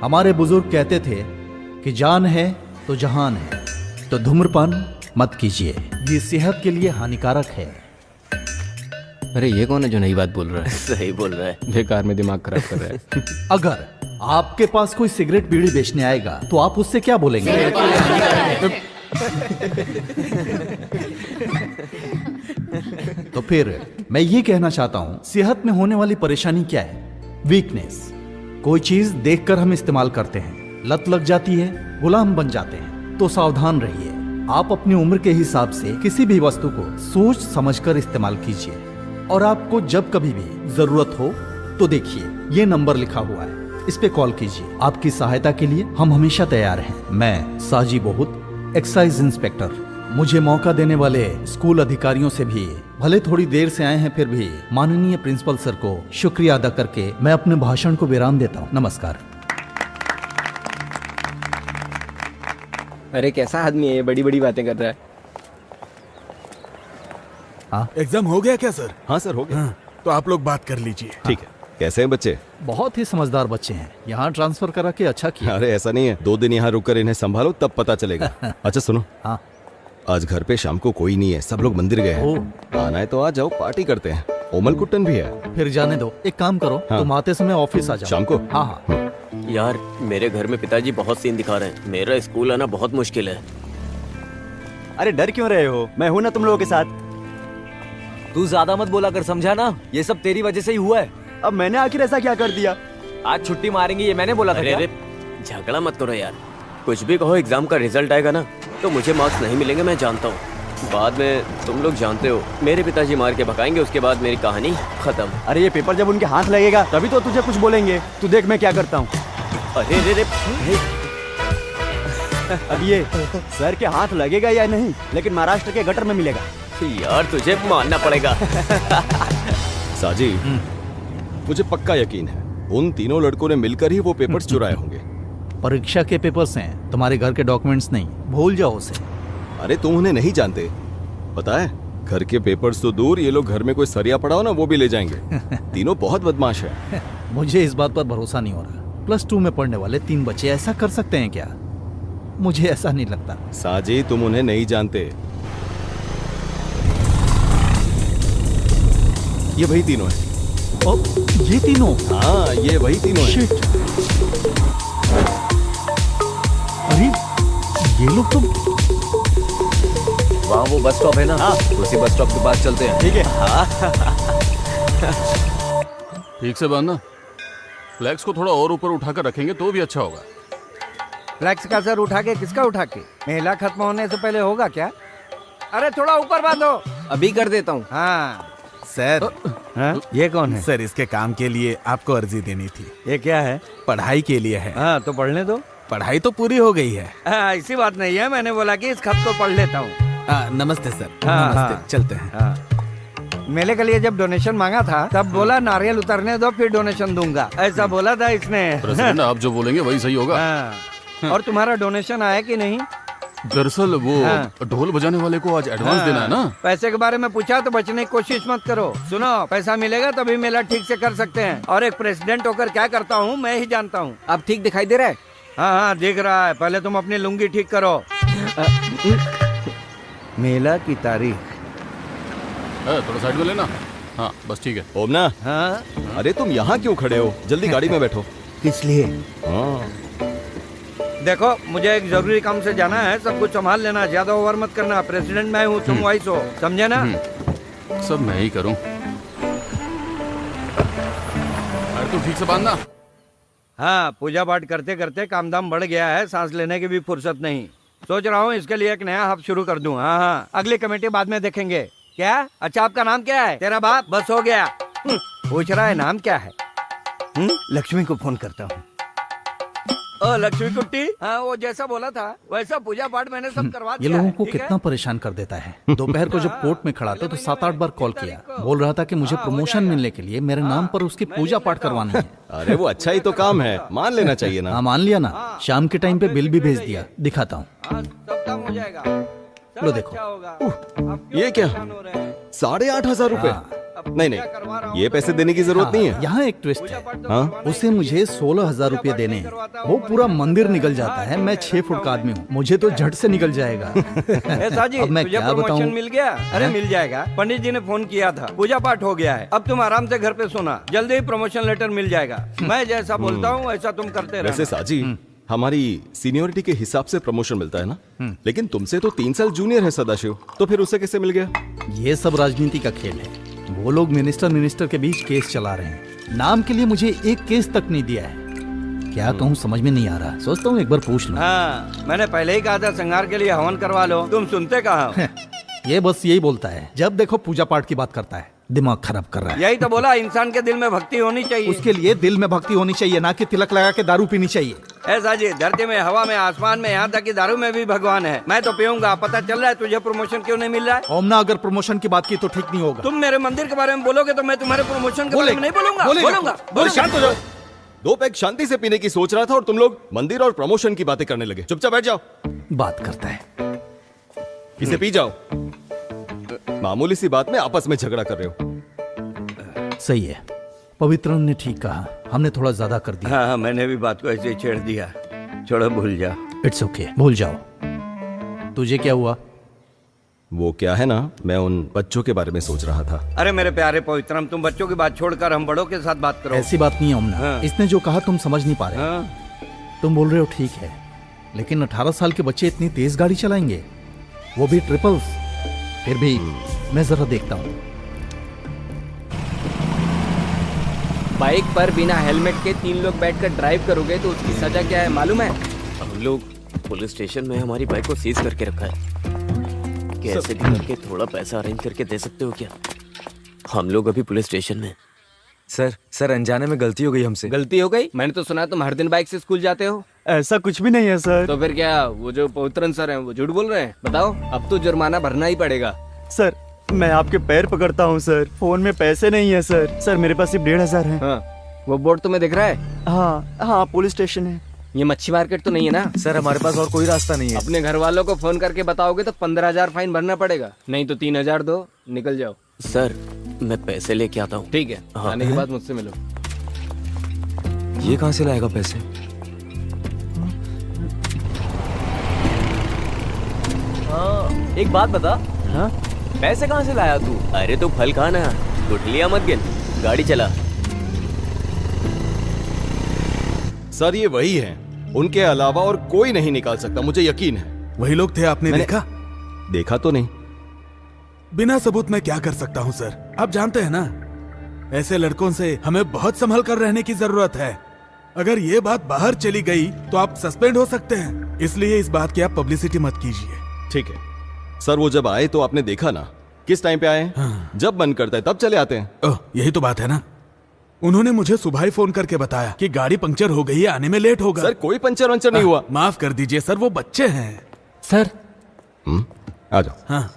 हमारे बुजुर्ग कहते थे कि जान है तो जहान है, तो धूम्रपान मत कीजिए, ये सेहत के लिए हानिकारक है। अरे ये कौन है जो नई बात बोल रहा है? सही बोल रहा है। बेकार में दिमाग खराब कर रहा है। अगर आपके पास कोई सिगरेट बीड़ी बेचने आएगा तो आप उससे क्या बोलेंगे? तो फिर मैं ये कहना चाहता हूं, सेहत में होने वाली परेशानी क्या है? वीकनेस। कोई चीज देखकर हम इस्तेमाल करते हैं, लत लग जाती है, गुलाम बन जाते हैं। तो सावधान रहिए। आप अपनी उम्र के हिसाब से किसी भी वस्तु को सोच समझकर इस्तेमाल कीजिए, और आपको जब कभी भी जरूरत हो तो देखिए, ये नंबर लिखा हुआ है, इस पे कॉल कीजिए। आपकी सहायता के लिए हम हमेशा तैयार हैं। मैं साजी बहुत, एक्साइज इंस्पेक्टर। मुझे मौका देने वाले स्कूल अधिकारियों से भी, भले थोड़ी देर से आए हैं फिर भी, माननीय प्रिंसिपल सर को शुक्रिया अदा करके मैं अपने भाषण को विराम देता हूँ। नमस्कार। अरे कैसा आदमी है ये, बड़ी बड़ी बातें कर रहा है। एग्जाम हो गया क्या सर? हाँ सर हो गया। तो आप लोग बात कर लीजिए। ठीक है। कैसे हैं बच्चे? बहुत ही समझदार बच्चे हैं, यहाँ ट्रांसफर करा के अच्छा किया। अरे ऐसा नहीं है, 2 दिन यहाँ रुक कर इन्हें संभालो तब पता चलेगा। अच्छा सुनो, हाँ आज घर पे शाम को कोई नहीं है, सब लोग मंदिर गए हैं। आना है तो आ जाओ, पार्टी करते हैं। ओमल कुट्टन भी है। फिर जाने दो, एक काम करो, हाँ। तुम आते समय ऑफिस आ जाओ। शाम को? हाँ हाँ। यार मेरे घर में पिताजी बहुत सीन दिखा रहे हैं, मेरा स्कूल आना बहुत मुश्किल है। अरे डर क्यों रहे हो, मैं हूं ना तुम लोगों के साथ। तू ज्यादा मत बोला कर, समझा ना? ये सब तेरी वजह से ही हुआ है। अब मैंने आखिर ऐसा क्या कर दिया? आज छुट्टी मारेंगे ये मैंने बोला था अरे क्या? अरे झगड़ा मत करो यार, कुछ भी कहो, एग्जाम का रिजल्ट आएगा ना तो मुझे मार्क्स नहीं मिलेंगे, मैं जानता हूँ। बाद में तुम लोग जानते हो, मेरे पिताजी मार के भगाएंगे, उसके बाद मेरी कहानी खत्म। अरे ये पेपर जब उनके हाथ लगेगा तभी तो तुझे कुछ बोलेंगे। तू देख मैं क्या करता हूँ। अरे रे रे अब ये सर के हाथ लगेगा या नहीं, लेकिन महाराष्ट्र के गटर में मिलेगा। यार तुझे मानना पड़ेगा। साजी, मुझे पक्का यकीन है उन तीनों लड़कों ने मिलकर ही वो पेपर्स चुराए होंगे। परीक्षा के पेपर्स हैं, तुम्हारे घर के डॉक्यूमेंट्स नहीं, भूल जाओ उसे। अरे तुम उन्हें नहीं जानते, पता है घर के पेपर्स तो दूर, ये लोग घर में कोई सरिया पड़ा हो ना वो भी ले जाएंगे। तीनों बहुत बदमाश है। मुझे इस बात पर भरोसा नहीं हो रहा, +2 में पढ़ने वाले 3 बच्चे ऐसा कर सकते हैं क्या? मुझे ऐसा नहीं लगता। साजी तुम उन्हें नहीं जानते, ये वही तीनों हैं। ओ, ये तीनों? हाँ ये वही तीनों हैं। Shit. अरे ये लोग तो वहाँ वो बस स्टॉप है ना, उसी बस स्टॉप के पास चलते हैं। ठीक है। ठीक से बांधना, फ्लैक्स को थोड़ा और ऊपर उठाकर रखेंगे तो भी अच्छा होगा। फ्लैक्स का सर उठा के किसका उठा के? मेला खत्म होने से पहले होगा क्या? अरे थोड़ा ऊपर बांधो। अभी कर देता हूँ। हाँ सर, हाँ? ये कौन है? सर इसके काम के लिए आपको अर्जी देनी थी। ये क्या है? पढ़ाई के लिए है। हाँ तो पढ़ने दो। पढ़ाई तो पूरी हो गई है। ऐसी बात नहीं है, मैंने बोला कि इस खत को पढ़ लेता हूँ। नमस्ते सर। हाँ, नमस्ते। हाँ। चलते हैं। हाँ। मेले के लिए जब डोनेशन मांगा था तब बोला नारियल उतरने दो फिर डोनेशन दूंगा, ऐसा बोला था इसने। प्रेसिडेंट आप जो बोलेंगे वही सही होगा। हाँ। और तुम्हारा डोनेशन आया कि नहीं? दरअसल वो ढोल बजाने वाले को आज एडवांस देना है ना। पैसे के बारे में पूछा तो बचने की कोशिश मत करो। सुनो, पैसा मिलेगा तभी मेला ठीक से कर सकते हैं, और एक प्रेसिडेंट होकर क्या करता हूँ मैं ही जानता हूँ। अब ठीक दिखाई दे रहा है? हाँ हाँ दिख रहा है, पहले तुम अपनी लुंगी ठीक करो। मेला की तारीख थोड़ा साइड में लेना। हाँ बस ठीक है। ओमना, हाँ अरे तुम यहाँ क्यों खड़े हो, जल्दी गाड़ी में बैठो। किस लिए? हाँ देखो मुझे एक जरूरी काम से जाना है, सब कुछ संभाल लेना, ज्यादा ओवर मत करना। प्रेसिडेंट मैं हूँ, तुम वाइस हो, समझे ना? सब मैं ही करूँ। अरे तू ठीक से बांधना। हाँ पूजा पाठ करते करते काम धाम बढ़ गया है, सांस लेने की भी फुर्सत नहीं। सोच रहा हूँ इसके लिए एक नया हब शुरू कर दूं। हाँ हाँ अगली कमेटी बाद में देखेंगे। क्या? अच्छा आपका नाम क्या है? तेरा बाप? बस हो गया। पूछ रहा है नाम क्या है? लक्ष्मी को फोन करता हूँ। ओ लक्ष्मी कुट्टी, हाँ वो जैसा बोला था वैसा पूजा पाठ मैंने सब करवा ये दिया लोगों है, को ठीक है? कितना परेशान कर देता है। दोपहर को जब कोर्ट में खड़ा था तो 7-8 बार कॉल किया, बोल रहा था कि मुझे प्रमोशन मिलने के लिए मेरे नाम पर उसकी पूजा पाठ करवाना है। अरे वो अच्छा ही तो काम है, मान लेना चाहिए ना। हाँ मान लिया ना, शाम के टाइम पे बिल भी भेज दिया, दिखाता हूँ। हाँ, सब काम हो जाएगा। सब लो देखो। अच्छा होगा। आप क्यों ये क्या? परेशान हो रहे हैं? 8,500 रुपए? अब नहीं पूजा करवा रहा नहीं, हूँ ये तो पैसे देने की जरूरत नहीं है। यहाँ एक ट्विस्ट है, हाँ? उसे मुझे 16,000 रुपये देने हैं, वो पूरा मंदिर निकल जाता है। मैं 6 फुट का आदमी हूँ, मुझे तो झट से निकल जाएगा। ए साजी, अब मैं तुझे क्या प्रमोशन बताऊं? मिल गया? अरे मिल जाएगा, पंडित जी ने फोन किया था, पूजा पाठ हो गया है, अब तुम आराम से घर पे सोना, जल्दी ही प्रमोशन लेटर मिल जाएगा। मैं जैसा बोलता हूँ वैसा तुम करते रहना। वैसे साजी, हमारी सीनियोरिटी के हिसाब से प्रमोशन मिलता है ना, लेकिन तुमसे तो 3 साल जूनियर है सदाशिव, तो फिर उसे कैसे मिल गया? ये सब राजनीति का खेल है। वो लोग मिनिस्टर के बीच केस चला रहे हैं, नाम के लिए मुझे एक केस तक नहीं दिया है। क्या कहूँ समझ में नहीं आ रहा, सोचता हूँ एक बार पूछ लूं। हाँ मैंने पहले ही कहा था संगार के लिए हवन करवा लो, तुम सुनते कहाँ हो? ये बस यही बोलता है, जब देखो पूजा पाठ की बात करता है, दिमाग खराब कर रहा है। यही तो बोला, इंसान के दिल में भक्ति होनी चाहिए। उसके लिए दिल में भक्ति होनी चाहिए, ना कि तिलक लगा के दारू पीनी चाहिए। ऐसा जी, धरती में, हवा में, आसमान में, यहाँ तक कि दारू में भी भगवान है। मैं तो पीऊंगा। पता चल रहा है तुझे प्रमोशन क्यों नहीं मिल रहा है? ओमना अगर प्रमोशन की बात की तो ठीक नहीं होगा। तुम मेरे मंदिर के बारे में बोलोगे तो मैं तुम्हारे प्रमोशन के बारे में नहीं बोलूंगा। बोलूंगा। शांत हो जाओ। 2 पैक शांति से पीने की सोच रहा था और तुम लोग मंदिर और प्रमोशन की बातें करने लगे। चुपचाप बैठ जाओ। बात करता है। इसे पी जाओ। मामूली सी बात में आपस में झगड़ा कर रहे हो। सही है, पवित्रन ने ठीक कहा, हमने थोड़ा ज्यादा कर दिया। हाँ मैंने भी बात को ऐसे ही छेड़ दिया। छोड़ो, भूल जाओ। इट्स ओके, भूल जाओ। तुझे क्या हुआ? वो क्या है ना, मैं उन बच्चों के बारे में सोच रहा था। अरे मेरे प्यारे पवित्रम, तुम बच्चों की बात छोड़कर हम बड़ों के साथ बात करो। ऐसी बात नहीं है ओमना। हाँ। इसने जो कहा तुम समझ नहीं पा रहे। हाँ? तुम बोल रहे हो ठीक है, लेकिन 18 साल के बच्चे इतनी तेज गाड़ी चलाएंगे, वो भी ट्रिपल्स। फिर भी मैं जरा देखता हूँ। बाइक पर बिना हेलमेट के 3 लोग बैठकर ड्राइव करोगे तो उसकी सजा क्या है मालूम है? हम लोग पुलिस स्टेशन में हमारी बाइक को सीज करके रखा है। कैसे भी करके थोड़ा पैसा अरेंज करके दे सकते हो क्या? हम लोग अभी पुलिस स्टेशन में। सर अनजाने में गलती हो गई हमसे। गलती हो गई? मैंने तो सुना तुम हर दिन बाइक से स्कूल जाते हो। ऐसा कुछ भी नहीं है सर। तो फिर क्या वो जो पवित्रन सर हैं वो झूठ बोल रहे हैं? बताओ, अब तो जुर्माना भरना ही पड़ेगा। सर मैं आपके पैर पकड़ता हूँ सर, फोन में पैसे नहीं है सर। सर मेरे पास सिर्फ 1500 है। हाँ, वो बोर्ड तुम्हें दिख रहा है? हाँ पुलिस स्टेशन है। ये मच्छी मार्केट तो नहीं है ना? सर हमारे पास और कोई रास्ता नहीं है। अपने घर वालों को फोन करके बताओगे तो 15,000 फाइन भरना पड़ेगा, नहीं तो 3,000 दो, निकल जाओ। सर मैं पैसे लेके आता हूँ। ठीक है, आने के बाद मुझसे मिलो। ये कहाँ से लाएगा पैसे? एक बात बता, हाँ? पैसे कहाँ से लाया तू? अरे तू फल खा ना, गुठलियाँ मत गिन, गाड़ी चला। सर ये वही है, उनके अलावा और कोई नहीं निकाल सकता, मुझे यकीन है। वही लोग थे, आपने देखा? देखा तो नहीं। बिना सबूत मैं क्या कर सकता हूँ सर? आप जानते हैं ना, ऐसे लड़कों से हमें बहुत संभल कर रहने की जरूरत है। अगर ये बात बाहर चली गई तो आप सस्पेंड हो सकते हैं, इसलिए इस बात की आप पब्लिसिटी मत कीजिए। ठीक है सर, वो जब आए तो आपने देखा ना किस टाइम पे आए? हाँ। जब मन करता है तब चले आते हैं। ओह, यही तो बात है ना। उन्होंने मुझे सुबह ही फोन करके बताया कि गाड़ी पंक्चर हो गई है, आने में लेट होगा। सर कोई पंचर वंचर नहीं हुआ। माफ कर दीजिए सर, वो बच्चे हैं। सर आ जाओ। हाँ,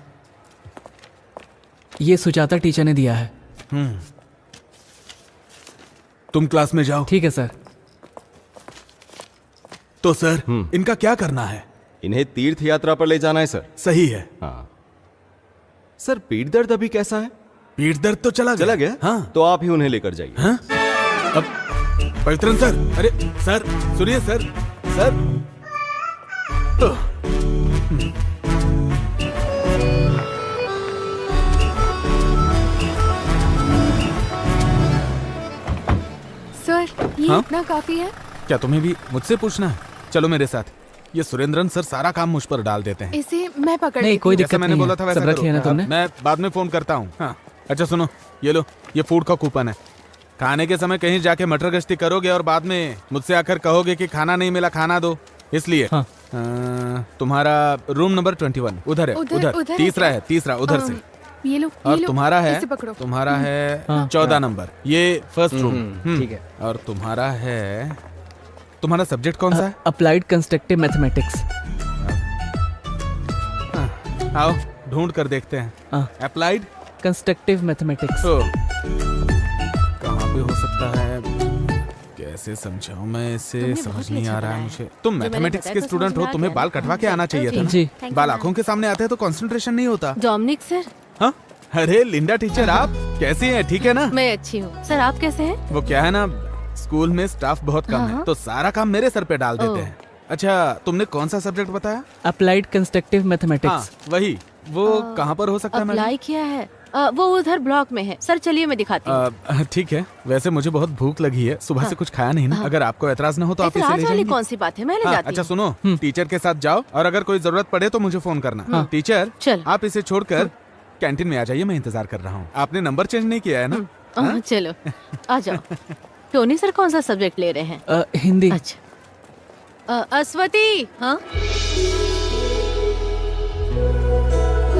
ये सुजाता टीचर ने दिया है। तुम क्लास में जाओ। ठीक है सर। तो सर इनका क्या करना है? इन्हें तीर्थ यात्रा पर ले जाना है सर। सही है। हाँ सर, पीठ दर्द अभी कैसा है? पीठ दर्द तो चला गया? हाँ। तो आप ही उन्हें लेकर जाइए। हाँ? अब पवित्रन सर, अरे सर सुनिए सर, सर सर ये हाँ? इतना काफी है? क्या तुम्हें भी मुझसे पूछना है? चलो मेरे साथ। ये सुरेंद्रन सर सारा काम मुझ पर डाल देते हैं। इसे मैं पकड़ नहीं, लेती कोई हूँ। दिक्कत जैसा मैंने नहीं बोला है। था वैसा सब रख लिया ना करो। तुमने? मैं बाद में फोन करता हूँ। हाँ अच्छा सुनो, ये लो, ये फूड का कूपन है। खाने के समय कहीं जाके मटर गश्ती करोगे और बाद में मुझसे आकर कहोगे कि खाना नहीं मिला, खाना दो, इसलिए। हाँ। तुम्हारा रूम नंबर 21 उधर है। उधर है तीसरा क्या? है, तीसरा उधर से। ये लो, और ये लो, तुम्हारा है, इसे पकड़ो। तुम्हारा है हाँ। 14 नंबर, ये फर्स्ट रूम। ठीक है। और तुम्हारा है, तुम्हारा सब्जेक्ट कौन सा है? Applied constructive mathematics. आओ ढूंढ कर देखते हैं। Applied constructive mathematics. कहाँ पे हो सकता है? कैसे समझाऊं मैं इसे, तुमने समझ बहुत ही नहीं अच्छा आ रहा है बनाया मुझे। है। तुम जो मैंने मैथमेटिक्स बताया के था, स्टूडेंट समझ हो, में आ तुम्हें गया बाल ना? कटवा के आना चाहिए था ना। जी। बाल आंखों के सामने आते हैं तो कंसंट्रेशन नहीं होता। डोमिनिक सर, हाँ? अरे लिंडा टीचर, आप कैसी हैं? ठीक है ना? मैं अच्छी हूँ। सर आप कैसे हैं? वो क्या है ना, स्कूल में स्टाफ बहुत कम है हाँ। तो सारा काम मेरे सर पे डाल देते ओह। हैं। अच्छा तुमने कौन सा सब्जेक्ट बताया? अप्लाइड कंस्ट्रक्टिव हाँ मैथमेटिक्स। वही, वो कहाँ पर हो सकता है मैडम? अप्लाई किया है? वो उधर ब्लॉक में है। सर चलिए मैं दिखाती हूँ। ठीक है, वैसे मुझे बहुत भूख लगी है, सुबह से कुछ खाया नहीं ना। अगर आपको एतराज ना हो तो आप इसे ऐतराज ले वाली जाएंगे। कौन सी बात है, मैं ले हाँ, जाती अच्छा हूँ। सुनो, टीचर के साथ जाओ और अगर कोई जरूरत पड़े तो मुझे फोन करना। टीचर चल। आप इसे छोड़कर कैंटीन में आ जाइए, मैं इंतजार कर रहा हूँ। आपने नंबर चेंज नहीं किया है ना? चलो आ जाओ। टोनी सर कौन सा सब्जेक्ट ले रहे हैं? हिंदी। अच्छा। अस्वती, हाँ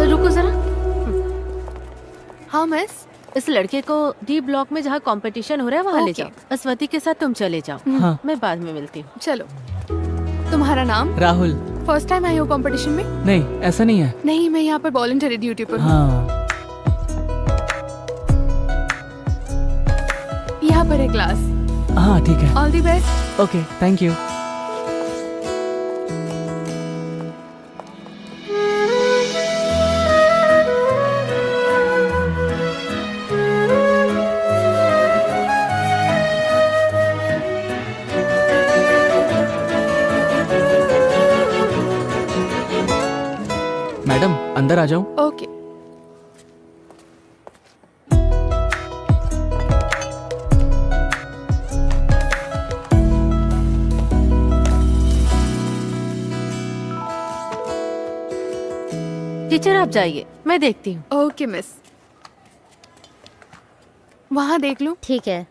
रुको जरा। हाँ मिस। इस लड़के को डी ब्लॉक में जहाँ कंपटीशन हो रहा है वहाँ ले ओके। जाओ। अस्वती के साथ तुम चले जाओ। हाँ। मैं बाद में मिलती हूँ। चलो। तुम्हारा नाम? राहुल। फर्स्ट टाइम आई हो कंपटीशन में? नहीं ऐसा नहीं है। नहीं, मैं यहाँ पर वॉलंटरी ड्यूटी पर हूँ। हाँ। यहाँ पर है क्लास। हाँ ठीक है। All the best. Okay thank you. अंदर आ जाऊं? ओके। टीचर आप जाइए, मैं देखती हूँ। Okay miss. वहाँ देख लो। ठीक है।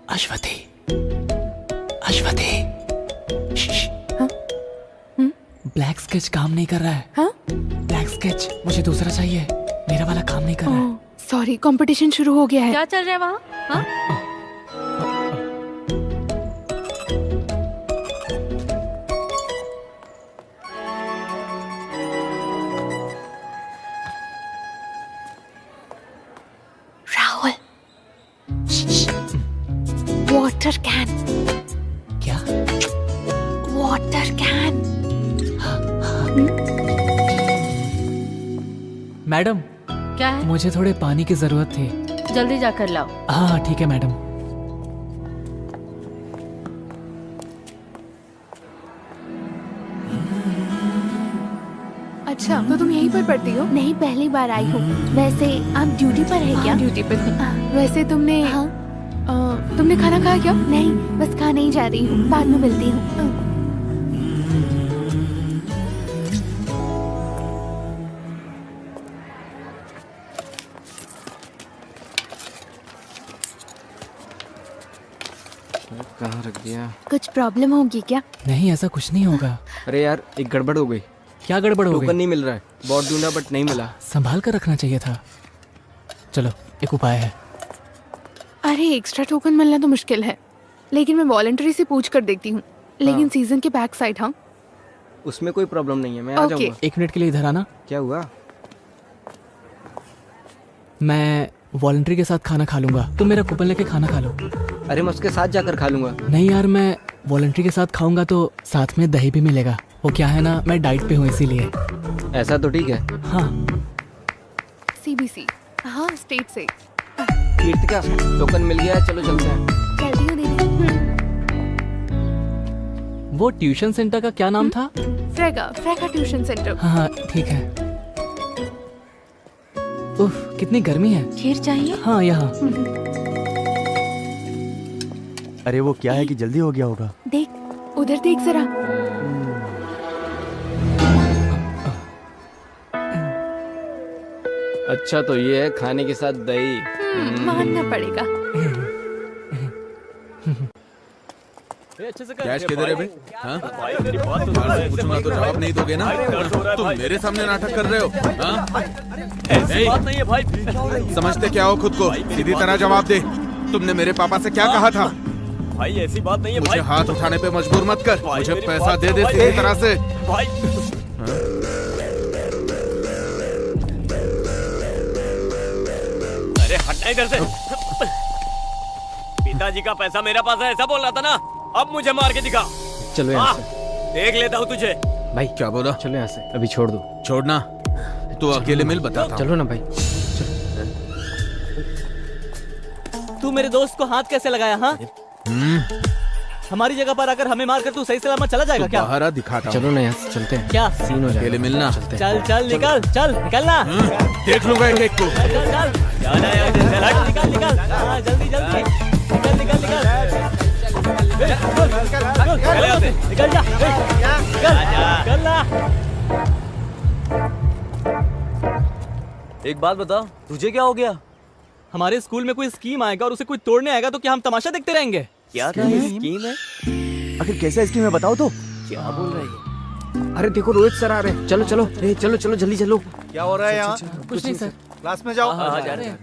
अश्वती, अश्वती, ब्लैक स्केच काम नहीं कर रहा है। हाँ? ब्लैक स्केच मुझे दूसरा चाहिए, मेरा वाला काम नहीं कर रहा है। सॉरी, कंपटीशन शुरू हो गया है। क्या चल रहा है वहाँ? हाँ? Rahul, water can. क्या? Water can. मैडम, क्या है? मुझे थोड़े पानी की जरूरत थी। जल्दी जाकर लाओ। हाँ ठीक है मैडम। अच्छा, तो तुम यहीं पर पढ़ती हो? नहीं, पहली बार आई हूँ। वैसे आप ड्यूटी पर है क्या? ड्यूटी पर हूँ। वैसे तुमने तुमने खाना खाया क्या? नहीं, बस खाने ही जा रही हूँ, बाद में मिलती हूँ। कहाँ रख दिया? कुछ प्रॉब्लम होगी क्या? नहीं, ऐसा कुछ नहीं होगा। अरे यार, एक गड़बड़ हो गई। क्या गड़बड़ हो टोकन गई? नहीं मिल रहा है। बहुत ढूंढा बट नहीं मिला। संभाल कर रखना चाहिए था। चलो, एक उपाय है। अरे एक्स्ट्रा टोकन मिलना तो मुश्किल है, लेकिन मैं वॉलंटरी से पूछ कर देखती हूँ। लेकिन सीजन के बैक साइड। हाँ, उसमें कोई प्रॉब्लम नहीं है, मैं आ जाऊंगा। 1 मिनट के लिए इधर आना। क्या हुआ? मैं वॉलंटरी के साथ खाना खा लूंगा, तुम मेरा कूपन लेके खाना खा लो। अरे मैं उसके साथ जाकर खा लूंगा। नहीं यार, मैं वॉलंटरी के साथ खाऊंगा तो साथ में दही भी मिलेगा। वो क्या है ना, मैं डाइट पे हूँ इसीलिए। ऐसा तो ठीक है। हाँ। सीबीसी। हाँ, स्टेट से। कीर्तिका, टोकन मिल गया है, चलो चलते हैं। चलती हूँ दीदी। वो ट्यूशन सेंटर का क्या नाम था? फ्रेगा ट्यूशन सेंटर। हाँ ठीक है। उफ, कितनी गर्मी है। खीर चाहिए? हाँ, यहाँ। अरे वो क्या है कि जल्दी हो गया होगा। देख, उधर देख जरा। अच्छा तो ये है खाने के साथ दही। मानना पड़ेगा। कैश किधर है भाई? हाँ? पूछूंगा तो जवाब नहीं दोगे ना? तुम मेरे सामने नाटक कर रहे हो? हाँ? ऐसी बात नहीं है भाई। समझते क्या हो खुद को? सीधी तरह जवाब दे। तुमने मेरे पापा से क्या कहा था? भाई ऐसी बात नहीं है मुझे भाई। हाथ उठाने पे मजबूर मत कर। भाई, मुझे मेरी पैसा बात दे सुनो दे भाई। सीधी तरह से। भाई अरे हटना इधर से। पिताजी का पैसा मेरे पास है, ऐसा बोल रहा था ना। अब मुझे मार के दिखा। चलो यहाँ हाँ, से। देख लेता हूँ तुझे। भाई क्या बोला? चलो यहाँ से, अभी छोड़ दो। छोड़ना, तू अकेले मिल बताता हूँ। चलो ना भाई। तू मेरे दोस्त को हाथ कैसे लगाया? हाँ, हमारी जगह पर आकर हमें मारकर तू सही सलामत चला जाएगा क्या? बाहर आ, दिखाता हूँ। चलो ना यहाँ से, चलते हैं। क्या सीन हो जाएगा। अकेले मिलना। चलते हैं। चल चल निकल, चल निकलना। देख लूंगा एक एक को। चल चल चल, जाना है यहाँ से, चल हट। निकल निकल। हाँ, जल्दी जल्दी निकल निकल निकल। चल यहाँ से। निकल जा, निकल ना। एक बात बता, तुझे क्या हो गया? हमारे स्कूल में कोई स्कीम आएगा और उसे कोई तोड़ने आएगा तो क्या हम तमाशा देखते रहेंगे? क्या था ये स्कीम है? आखिर कैसा स्कीम है बताओ तो। क्या बोल रहा है? अरे देखो रोहित सर आ रहे हैं। चलो चलो, चलो चलो जल्दी चलो। क्या हो रहा है यहाँ? कुछ नहीं सर। क्लास में जाओ। हाँ, जा रहे हैं।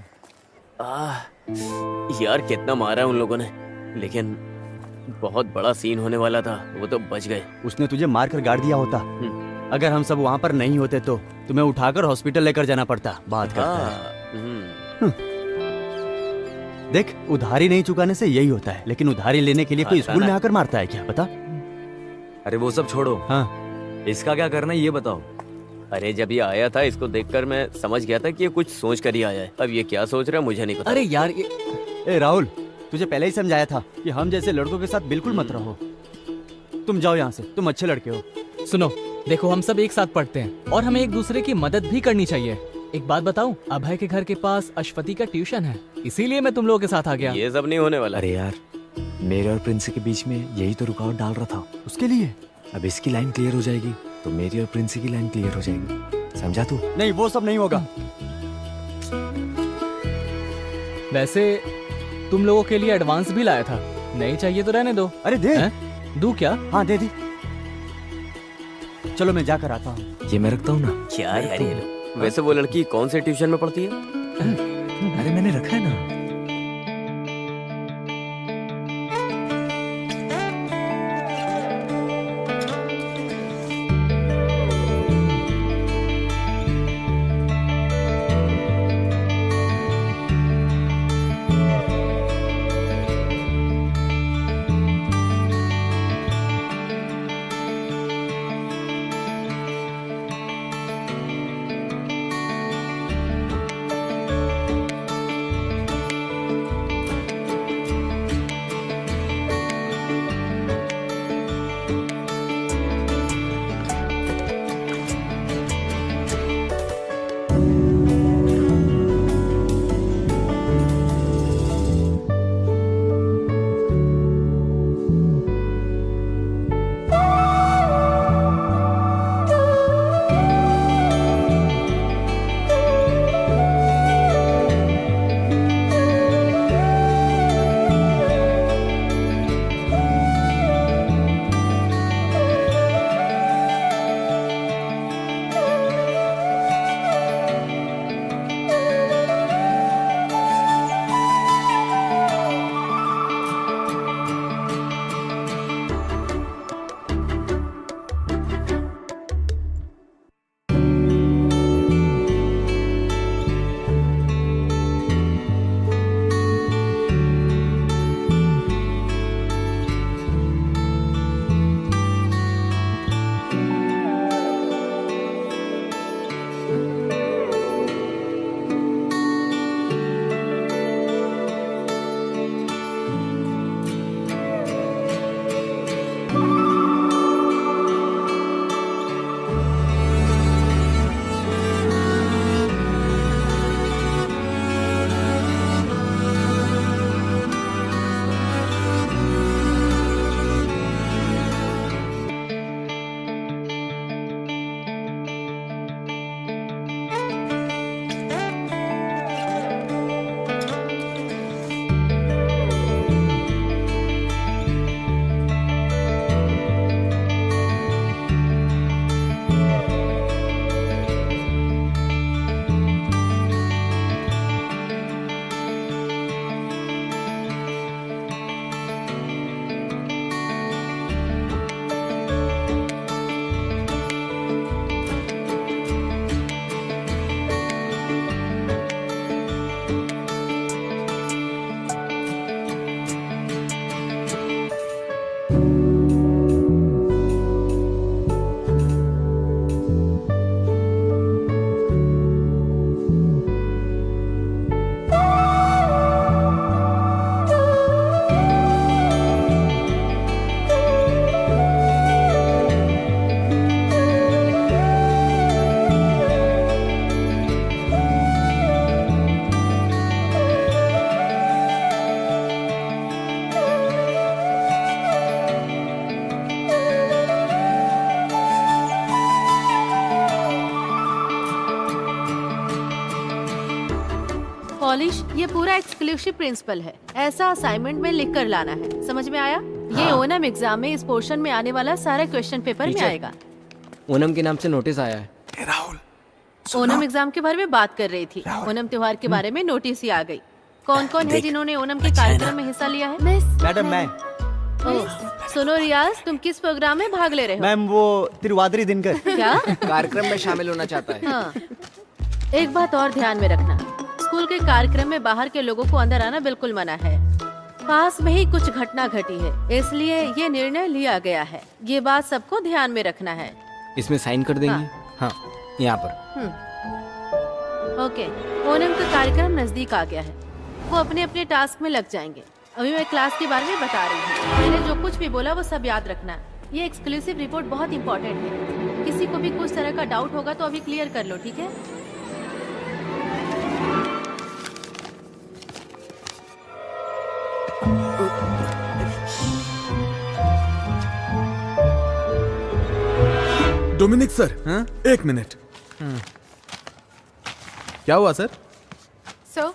यार कितना मारा है उन लोगों ने, लेकिन बहुत बड़ा सीन होने वाला था, वो तो बच गए। उसने तुझे मार कर गाड़ दिया होता। अगर हम सब वहाँ पर नहीं होते तो तुम्हें उठाकर हॉस्पिटल लेकर जाना पड़ता। बात करता है। देख, उधारी नहीं चुकाने से यही होता है, लेकिन उधारी लेने के लिए कोई स्कूल में आकर मारता है क्या? बता। अरे वो सब छोड़ो। हाँ, इसका क्या करना है ये बताओ। अरे जब ये आया था इसको देखकर मैं समझ गया था कि ये कुछ सोच कर ही आया है। अब ये क्या सोच रहा है मुझे नहीं पता। अरे यार ये ए राहुल, तुझे पहले ही समझाया था कि हम जैसे लड़कों के साथ बिल्कुल मत रहो। तुम जाओ यहाँ से, तुम अच्छे लड़के हो। सुनो, देखो हम सब एक साथ पढ़ते हैं और हमें एक दूसरे की मदद भी करनी चाहिए। एक बात बताऊं, अभय के घर के पास अश्वती का ट्यूशन है, इसीलिए मैं तुम लोगों के साथ आ गया। ये सब नहीं होने वाला। अरे यार, मेरे और प्रिंसी के बीच में यही तो रुकावट डाल रहा था। उसके लिए अब इसकी लाइन क्लियर हो जाएगी तो मेरी और प्रिंसी की लाइन क्लियर हो जाएगी। समझा तू? नहीं, वो सब नहीं होगा। वैसे तुम लोगों के लिए एडवांस भी लाया था, नहीं चाहिए तो रहने दो। अरे दे। दू क्या? हाँ दे दी। चलो मैं जाकर आता हूँ। ये मैं रखता हूँ ना। क्या यार ये लोग। वैसे वो लड़की कौन से ट्यूशन में पढ़ती है? अरे मैंने रखा है ना। पॉलिश, ये पूरा एक्सक्लूसिव प्रिंसिपल है। ऐसा असाइनमेंट में लिख कर लाना है, समझ में आया? ये ओनम एग्जाम में इस पोर्शन में आने वाला सारा क्वेश्चन पेपर में आएगा। ओनम के नाम से नोटिस आया है। ओनम एग्जाम के बारे में बात कर रही थी। ओनम त्योहार के बारे में नोटिस ही आ गई। कौन कौन है जिन्होंने ओनम के कार्यक्रम में हिस्सा लिया है? मैडम मैं। सुनो रियाज, तुम किस प्रोग्राम में भाग ले रहे हो? मैम वो तिरुवादिरी दिनकर। क्या? कार्यक्रम में शामिल होना चाहता है। हाँ। एक बात और ध्यान में रखना, स्कूल के कार्यक्रम में बाहर के लोगों को अंदर आना बिल्कुल मना है। पास में ही कुछ घटना घटी है, इसलिए ये निर्णय लिया गया है। ये बात सबको ध्यान में रखना है। इसमें साइन कर देंगे? हाँ। यहाँ पर। ओके, ओनम का कार्यक्रम नजदीक आ गया है। वो अपने अपने टास्क में लग जाएंगे। अभी मैं क्लास के बारे में बता रही हूँ। मैंने जो कुछ भी बोला वो सब याद रखना है। ये एक्सक्लूसिव रिपोर्ट बहुत इंपॉर्टेंट है। किसी को भी कुछ तरह का डाउट होगा तो अभी क्लियर कर लो, ठीक है? डोमिनिक सर, हाँ? एक मिनट। क्या हुआ सर? सर,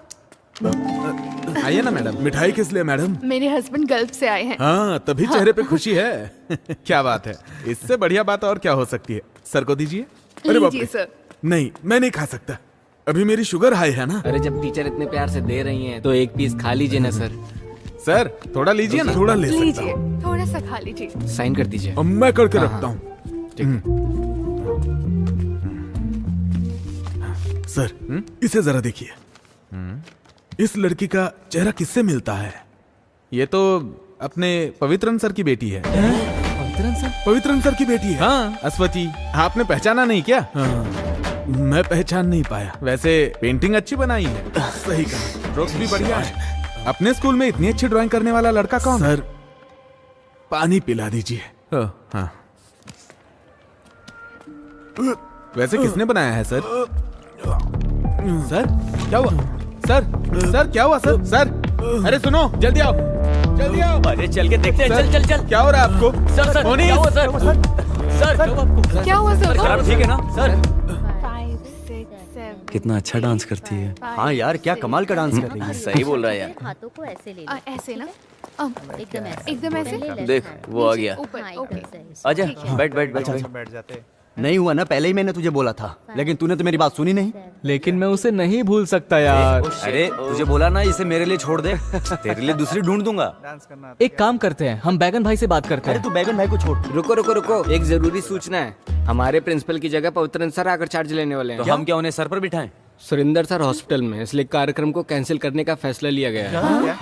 आइए ना मैडम। मिठाई किस लिए मैडम? मेरे हस्बैंड गल्फ से आए हैं। हाँ, तभी चेहरे पे खुशी है। क्या बात है, इससे बढ़िया बात और क्या हो सकती है। सर को दीजिए। अरे बाप रे। लीजिए सर। नहीं, मैं नहीं खा सकता, अभी मेरी शुगर हाई है ना। अरे जब टीचर इतने प्यार से दे रही हैं तो एक पीस खा लीजिए ना सर। सर थोड़ा लीजिए ना। थोड़ा ले सकता लीजिए, हूँ। थोड़ा सा खा लीजिए। साइन कर दीजिए। अब मैं करके रखता हूँ। सर, इसे जरा देखिए। इस लड़की का चेहरा किससे मिलता है? ये तो अपने पवित्रन सर की बेटी है। पवित्रन सर की बेटी है? हाँ, अश्वती। आपने पहचाना नहीं क्या? हाँ, मैं पहचान नहीं पाया। वैसे पेंटिंग अच्छी बनाई है। सही कहा, स्ट्रोक्स भी बढ़िया है। अपने स्कूल में इतनी अच्छी ड्राइंग करने वाला लड़का कौन? सर, पानी पिला दीजिए। हाँ। वैसे किसने बनाया है सर? सर क्या हुआ? सर क्या हुआ सर? सर अरे सुनो, जल्दी आओ, जल्दी आओ। अरे चल के देखते हैं। सर, चल चल चल। क्या हो रहा है आपको? सर मोनी! क्या हुआ सर? सर क्या हुआ सर? सर ठीक है ना सर? 5, 6, 7। कितना अच्छा डांस करती है। हाँ यार, क्या कमाल का डांस कर रही है। सही बोल रहा है यार। हाथों को ऐसे ले ऐसे ना? एकदम ऐसे। एकदम ऐसे? पहले left देख hand, वो आ गया। ऊपर, हाँ, ओके। एकदम सही। आजा बैठ बैठ बैठ। नहीं हुआ ना, पहले ही मैंने तुझे बोला था, लेकिन तूने तो मेरी बात सुनी नहीं। लेकिन मैं उसे नहीं भूल सकता यार। अरे तुझे बोला ना इसे मेरे लिए छोड़ दे। तेरे लिए दूसरी ढूंढ दूंगा। एक काम करते हैं, हम बैगन भाई से बात करते अरे हैं। तू बैगन भाई को छोड़। रुको रुको रुको, एक जरूरी सूचना है। हमारे प्रिंसिपल की जगह पवित्रन सर आकर चार्ज लेने वाले हैं। तो हम क्या उन्हें सर पर बिठाएं? सुरेंद्र सर हॉस्पिटल में, इसलिए कार्यक्रम को कैंसिल करने का फैसला लिया गया है।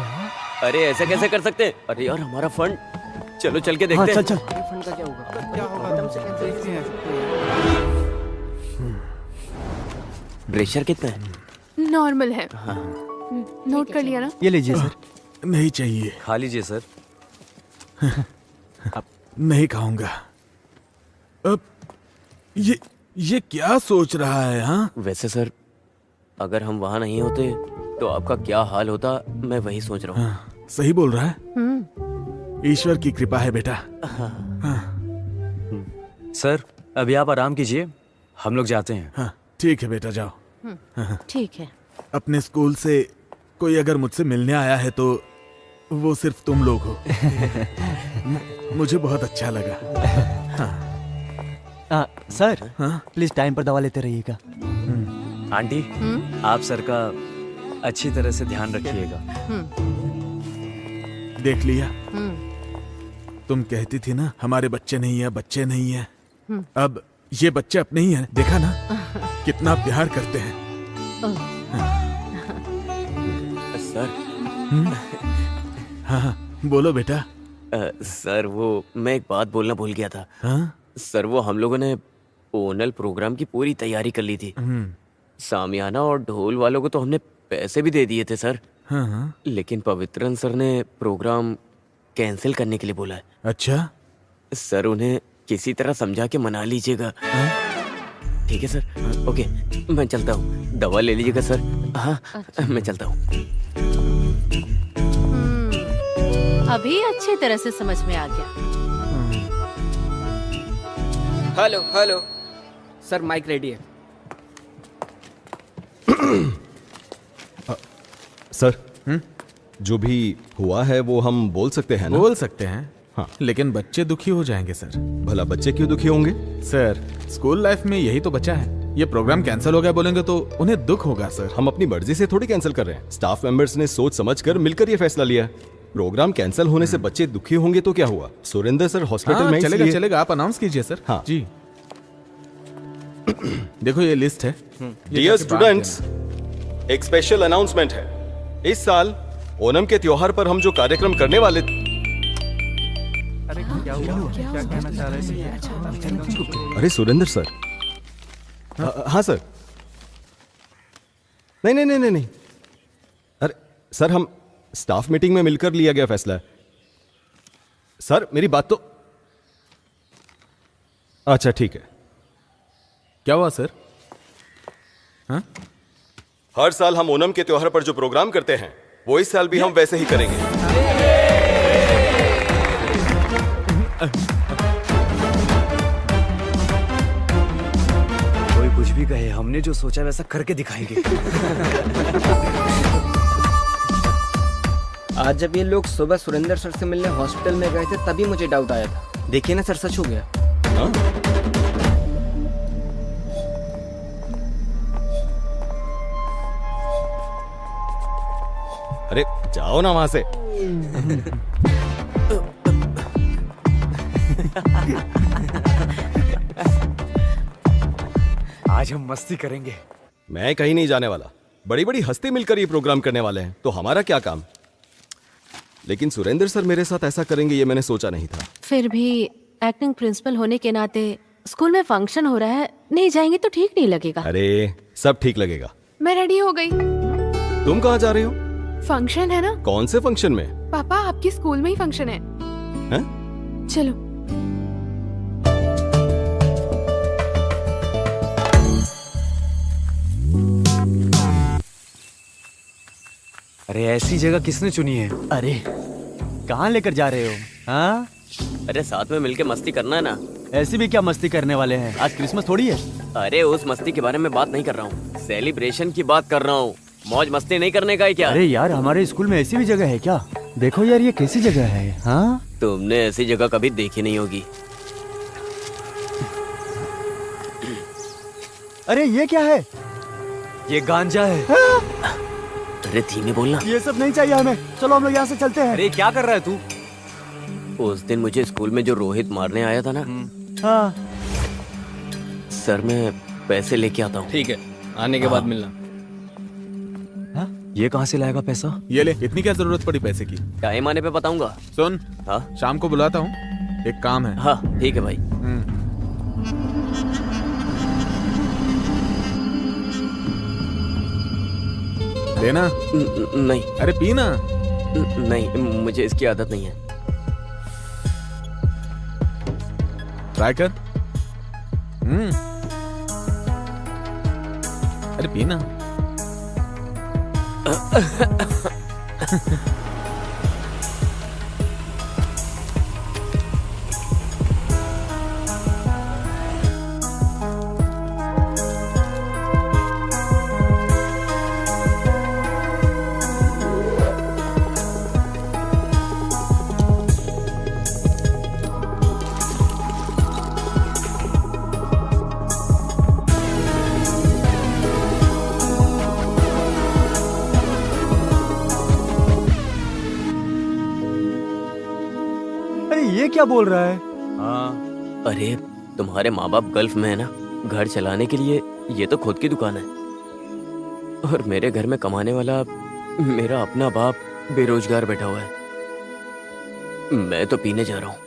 अरे ऐसे कैसे कर सकते हैं? अरे यार हमारा फंड। चलो चल के हाँ, देखते चल हैं। चल। फंड का क्या होगा? प्रेशर कितना है? नॉर्मल है। नोट कर लिया ना? ये लीजिए सर। नहीं चाहिए। खा लीजिए सर। नहीं खाऊंगा। अब ये क्या सोच रहा है? हाँ, वैसे सर अगर हम वहाँ नहीं होते तो आपका क्या हाल होता, मैं वही सोच रहा हूँ। हाँ, सही बोल रहा है। ईश्वर की कृपा है बेटा। सर अभी आप आराम कीजिए, हम लोग जाते हैं। हाँ ठीक है बेटा, जाओ। ठीक है। अपने स्कूल से कोई अगर मुझसे मिलने आया है तो वो सिर्फ तुम लोग हो। मुझे बहुत अच्छा लगा। सर, हाँ? प्लीज टाइम पर दवा लेते रहिएगा। आंटी, आप सर का अच्छी तरह से ध्यान रखिएगा। देख लिया, तुम कहती थी ना हमारे बच्चे नहीं है, बच्चे नहीं है। अब ये बच्चे अपने ही हैं, देखा ना कितना प्यार करते हैं। सर हाँ, बोलो बेटा। सर वो मैं एक बात बोलना भूल गया था। हाँ? सर वो हम लोगों ने ओनल प्रोग्राम की पूरी तैयारी कर ली थी। सामियाना और ढोल वालों को तो हमने पैसे भी दे दिए थे सर। हाँ? लेकिन पवित्रन सर ने प्रोग्राम कैंसिल करने के लिए बोला है। अच्छा, सर उन्हें किसी तरह समझा के मना लीजिएगा। ठीक है सर? ओके, मैं चलता हूँ। दवा ले लीजिएगा सर। हाँ, मैं चलता हूँ। अभी अच्छी तरह से समझ में आ गया। Hello hello sir, mike ready है। सर, जो भी हुआ है वो हम बोल सकते हैं ना? बोल सकते हैं। हाँ। लेकिन बच्चे दुखी हो जाएंगे सर। भला बच्चे क्यों दुखी होंगे? सर, स्कूल लाइफ में यही तो बचा है। ये प्रोग्राम कैंसिल हो गया बोलेंगे तो उन्हें दुख होगा सर। हम अपनी मर्जी से थोड़ी कैंसिल कर रहे हैं। स्टाफ मेंबर्स ने सोच समझकर मिलकर ये फैसला लिया। प्रोग्राम कैंसिल होने से बच्चे दुखी होंगे तो क्या हुआ? सुरेंद्र सर हॉस्पिटल में चलेगा इसलिए- चलेगा, आप अनाउंस कीजिए सर। हाँ। जी। देखो ये लिस्ट है। डियर स्टूडेंट्स, एक स्पेशल अनाउंसमेंट है। इस साल ओणम के त्योहार पर हम जो कार्यक्रम करने वाले अरे सुरेंद्र सर, हाँ सर। नहीं नहीं नहीं नहीं नहीं, अरे सर हम स्टाफ मीटिंग में मिलकर लिया गया फैसला है सर। मेरी बात तो, अच्छा ठीक है। क्या हुआ सर? हाँ? हर साल हम ओणम के त्योहार पर जो प्रोग्राम करते हैं वो इस साल भी हम वैसे ही करेंगे। कोई कुछ भी कहे, हमने जो सोचा वैसा करके दिखाएंगे। आज जब ये लोग सुबह सुरेंद्र सर से मिलने हॉस्पिटल में गए थे तभी मुझे डाउट आया था। देखिए ना सर, सच हो गया। हाँ? अरे जाओ ना वहां से। आज हम मस्ती करेंगे। मैं कहीं नहीं जाने वाला। बड़ी बड़ी हस्ती मिलकर ये प्रोग्राम करने वाले हैं, तो हमारा क्या काम। लेकिन सुरेंद्र सर मेरे साथ ऐसा करेंगे ये मैंने सोचा नहीं था। फिर भी एक्टिंग प्रिंसिपल होने के नाते स्कूल में फंक्शन हो रहा है, नहीं जाएंगे तो ठीक नहीं लगेगा। अरे सब ठीक लगेगा। मैं रेडी हो गई। तुम कहाँ जा रही हो? फंक्शन है ना। कौन से फंक्शन में? पापा आपके स्कूल में ही फंक्शन है। चलो। अरे ऐसी जगह किसने चुनी है? अरे कहाँ लेकर जा रहे हो? हाँ, अरे साथ में मिलके मस्ती करना है ना। ऐसी भी क्या मस्ती करने वाले हैं? आज क्रिसमस थोड़ी है। अरे उस मस्ती के बारे में बात नहीं कर रहा हूँ, सेलिब्रेशन की बात कर रहा हूँ। मौज मस्ती नहीं करने का है क्या? अरे यार हमारे स्कूल में ऐसी भी जगह है क्या? देखो यार ये कैसी जगह है। हाँ, तुमने ऐसी जगह कभी देखी नहीं होगी। अरे ये क्या है? ये गांजा है। अरे धीमे बोलना। ये सब नहीं चाहिए हमें, चलो हम लोग यहाँ से चलते हैं। अरे क्या कर रहा है तू? उस दिन मुझे स्कूल में जो रोहित मारने आया था ना, हाँ सर मैं पैसे लेके आता हूँ। ठीक है, आने के बाद मिलना। ये कहाँ से लाएगा पैसा? ये ले, इतनी क्या जरूरत पड़ी पैसे की? टाइम आने पे बताऊंगा। सुन, हाँ शाम को बुलाता हूँ, एक काम है। हाँ ठीक है भाई। लेना? नहीं। अरे पीना। नहीं, मुझे इसकी आदत नहीं है। ट्राई कर। अरे पीना। ये क्या बोल रहा है? हाँ, अरे तुम्हारे माँ बाप गल्फ में है ना, घर चलाने के लिए ये तो खुद की दुकान है। और मेरे घर में कमाने वाला मेरा अपना बाप बेरोजगार बैठा हुआ है। मैं तो पीने जा रहा हूँ।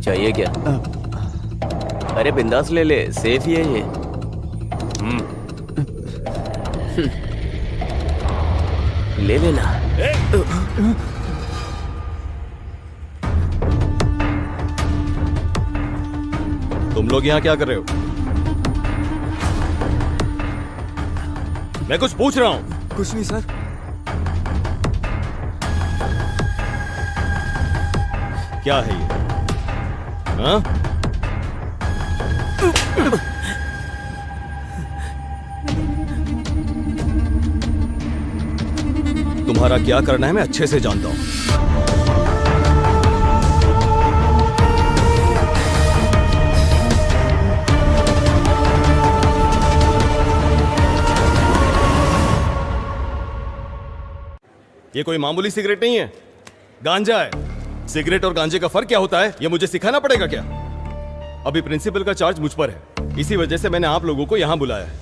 चाहिए क्या? अरे बिंदास ले ले, सेफ ही है ये। ले लेना। तुम लोग यहाँ क्या कर रहे हो? मैं कुछ पूछ रहा हूँ। कुछ नहीं सर। क्या है ये? हाँ? तुम्हारा क्या करना है मैं अच्छे से जानता हूं। ये कोई मामूली सिगरेट नहीं है, गांजा है। सिगरेट और गांजे का फर्क क्या होता है ये मुझे सिखाना पड़ेगा क्या? अभी प्रिंसिपल का चार्ज मुझ पर है, इसी वजह से मैंने आप लोगों को यहाँ बुलाया है।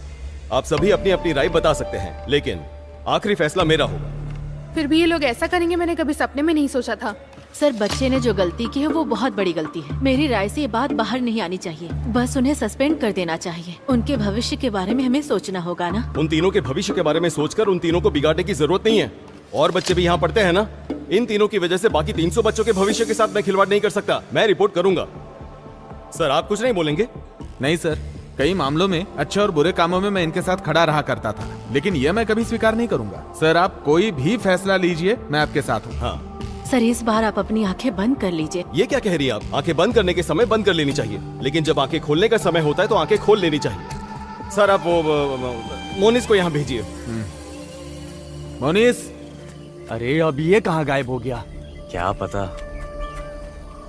आप सभी अपनी अपनी राय बता सकते हैं, लेकिन आखिरी फैसला मेरा होगा। फिर भी ये लोग ऐसा करेंगे मैंने कभी सपने में नहीं सोचा था। सर, बच्चे ने जो गलती की है वो बहुत बड़ी गलती है। मेरी राय से ये बात बाहर नहीं आनी चाहिए। बस उन्हें सस्पेंड कर देना चाहिए। उनके भविष्य के बारे में हमें सोचना होगा ना। उन तीनों के भविष्य के बारे में सोचकर उन तीनों को बिगाड़ने की जरूरत नहीं है। और बच्चे भी यहाँ पढ़ते हैं ना। इन तीनों की वजह से बाकी 300 बच्चों के भविष्य के साथ मैं खिलवाड़ नहीं कर सकता। मैं रिपोर्ट करूंगा। सर, आप कुछ नहीं बोलेंगे? नहीं सर, कई मामलों में अच्छे और बुरे कामों में मैं इनके साथ खड़ा रहा करता था, लेकिन यह मैं कभी स्वीकार नहीं करूंगा। सर, आप कोई भी फैसला लीजिए, मैं आपके साथ हूँ। हाँ सर, इस बार आप अपनी आंखें बंद कर लीजिए। ये क्या कह रही है आप? आंखें बंद करने के समय बंद कर लेनी चाहिए, लेकिन जब आंखें खोलने का समय होता है तो आंखें खोल लेनी चाहिए। सर, आप वो मोनिस को यहाँ भेजिए। मोनिस, अरे अब ये कहाँ गायब हो गया? क्या पता,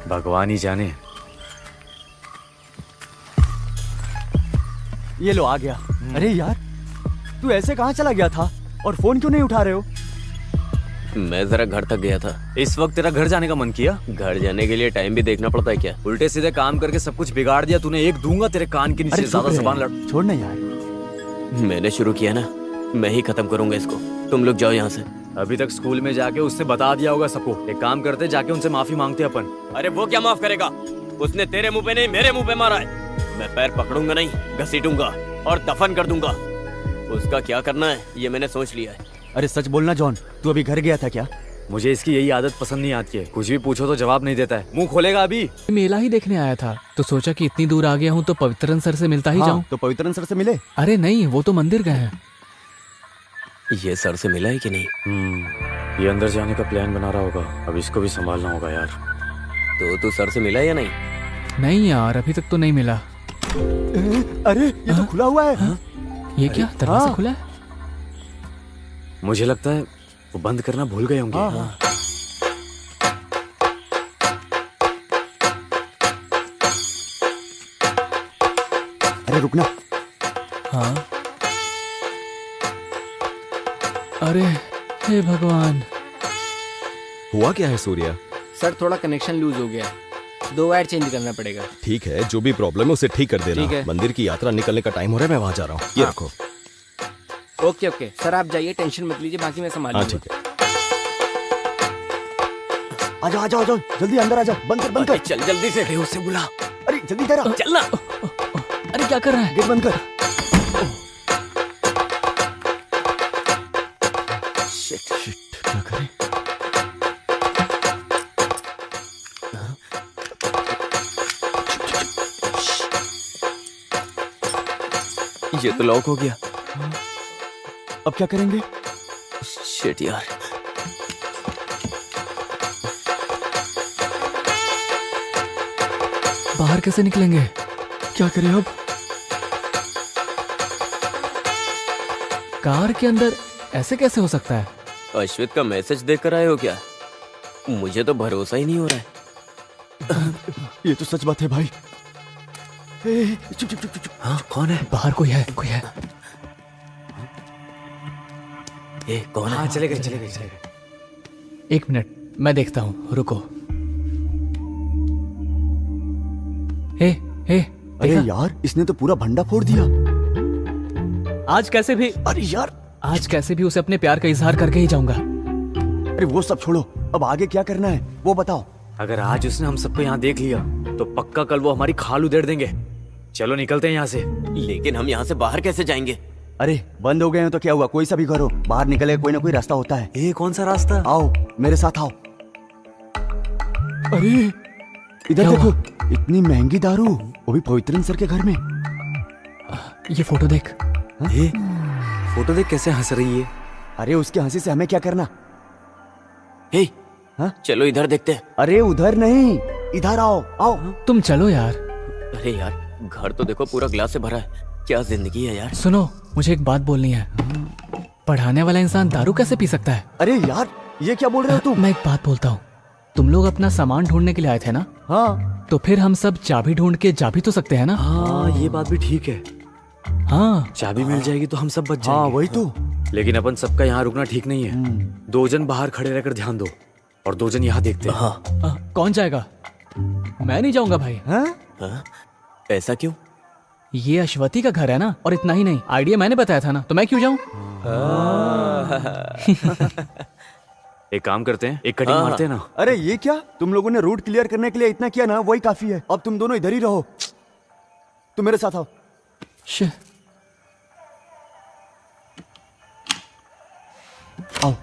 भगवान ही जाने। ये लो आ गया। अरे यार, तू ऐसे कहाँ चला गया था और फोन क्यों नहीं उठा रहे हो? मैं जरा घर तक गया था। इस वक्त तेरा घर जाने का मन किया? घर जाने के लिए टाइम भी देखना पड़ता है क्या? उल्टे सीधे काम करके सब कुछ बिगाड़ दिया तूने। एक दूंगा तेरे कान के नीचे। अरे ज्यादा चुप जबान रहे। लड़। छोड़ ना यार। मैंने शुरू किया ना, मैं ही खत्म करूंगा इसको। तुम लोग जाओ यहाँ से। अभी तक स्कूल में जाके उससे बता दिया होगा सबको। एक काम करते, जाके उनसे माफी मांगते अपन। अरे वो क्या माफ करेगा? उसने तेरे मुंह पे नहीं मेरे मुंह पे मारा है। मैं पैर पकड़ूंगा नहीं, घसीटूंगा और दफन कर दूंगा। उसका क्या करना है ये मैंने सोच लिया है। अरे सच बोलना जॉन, तू अभी घर गया था क्या? मुझे इसकी यही आदत पसंद नहीं आती है। कुछ भी पूछो तो जवाब नहीं देता है। मुंह खोलेगा अभी। मेला ही देखने आया था तो सोचा कि इतनी दूर आ गया हूँ तो पवित्रन सर से मिलता ही हाँ, जाऊं। तो पवित्रन सर से मिले? अरे नहीं, वो तो मंदिर गए हैं। ये सर से मिला है कि नहीं? ये अंदर जाने का प्लान बना रहा होगा। अब इसको भी संभालना होगा यार। तो तू सर से मिला या नहीं? नहीं यार, अभी तक तो नहीं मिला। अरे ये तो खुला हुआ है। ये क्या दरवाजा खुला है? मुझे लगता है वो बंद करना भूल गए होंगे। अरे रुकना। हाँ। अरे हे भगवान। हुआ क्या है सूर्या? सर, थोड़ा कनेक्शन लूज हो गया है। 2 वायर चेंज करना पड़ेगा। ठीक है, जो भी प्रॉब्लम है उसे ठीक कर देना। ठीक है। मंदिर की यात्रा निकलने का टाइम हो रहा है, मैं वहाँ जा रहा हूँ। ये रखो। ओके ओके सर, आप जाइए, टेंशन मत लीजिए, बाकी मैं संभाल हाँ लूंगा। ठीक है। आजा आजा आजा, जल्दी अंदर आजा। बंद कर बंद कर। चल जल्दी से। अरे उससे बुला। अरे जल्दी तेरा। चलना। अरे क्या कर रहा है? गेट बंद कर। शिट, क्या करें? ये तो लॉक हो गया। अब क्या करेंगे? शिट यार। बाहर कैसे निकलेंगे? क्या करें अब? कार के अंदर ऐसे कैसे हो सकता है? अश्वित का मैसेज देख आए हो क्या? मुझे तो भरोसा ही नहीं हो रहा है। ये तो सच बात है भाई। चुप चुप चुप चुप। हाँ, कौन है? बाहर कोई है, कोई है। कौन है? हाँ, चले गए। 1 मिनट, मैं देखता हूँ, रुको। हे अरे देखा? यार, इसने तो पूरा भंडा फोड़ दिया। आज कैसे भी अरे यार, आज कैसे भी उसे अपने प्यार का इजहार करके ही जाऊंगा। अरे वो सब छोड़ो, अब आगे क्या करना है वो बताओ। अगर आज उसने हम सबको यहाँ देख लिया तो पक्का कल वो हमारी खाल उधेड़ देंगे। चलो निकलते हैं यहाँ से। लेकिन हम यहाँ से बाहर कैसे जाएंगे? अरे बंद हो गए हैं तो क्या हुआ, कोई सा भी करो, बाहर निकले कोई ना कोई रास्ता होता है। ये कौन सा रास्ता? आओ मेरे साथ आओ। अरे इधर क्या देखो, हुआ? इतनी महंगी दारू, वो भी पवित्रन सर के घर में। ये फोटो देख। ये फोटो देख कैसे हंस रही है। अरे उसकी हंसी से हमें क्या करना? हे, हाँ? चलो इधर देखते हैं। अरे उधर नहीं, इधर आओ आओ। तुम चलो यार। अरे यार, घर तो देखो पूरा ग्लास से भरा है। क्या जिंदगी है यार। सुनो, मुझे एक बात बोलनी है। पढ़ाने वाला इंसान दारू कैसे पी सकता है? अरे यार, ये क्या बोल रहे हो तुम? मैं एक बात बोलता हूँ, तुम लोग अपना सामान ढूंढने के लिए आए थे ना? हाँ। तो फिर हम सब चाबी ढूंढ के जा भी तो सकते हैं ना? हाँ, ये बात भी ठीक है। हाँ, चाबी मिल जाएगी तो हम सब बच जाएंगे। हाँ वही तो। लेकिन अपन सबका यहाँ रुकना ठीक नहीं है। 2 जन बाहर खड़े रहकर ध्यान दो। और 2 जन यहाँ देखते हैं। हाँ। कौन जाएगा? मैं नहीं जाऊंगा भाई। हाँ? ऐसा क्यों? ये अश्वती का घर है ना, और इतना ही नहीं, आइडिया मैंने बताया था ना, तो मैं क्यों जाऊं? एक काम करते हैं, एक कटिंग मारते हैं ना। अरे ये क्या, तुम लोगों ने रूट क्लियर करने के लिए इतना किया ना, वही काफी है। अब तुम दोनों इधर ही रहो, तुम मेरे साथ आओ। शिट। आओ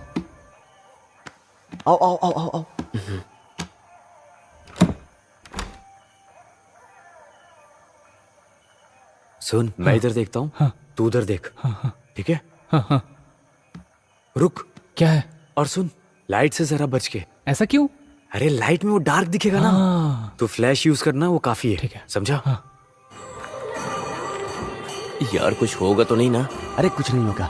आओ आओ आओ आओ आओ। सुन, मैं इधर देखता हूँ, तू उधर देख। ठीक है? हाँ। रुक। क्या है? और सुन, लाइट से जरा बच के। ऐसा क्यों? अरे लाइट में वो डार्क दिखेगा ना, तो फ्लैश यूज करना, वो काफी है। ठीक है। समझा? यार कुछ होगा तो नहीं ना? अरे कुछ नहीं होगा।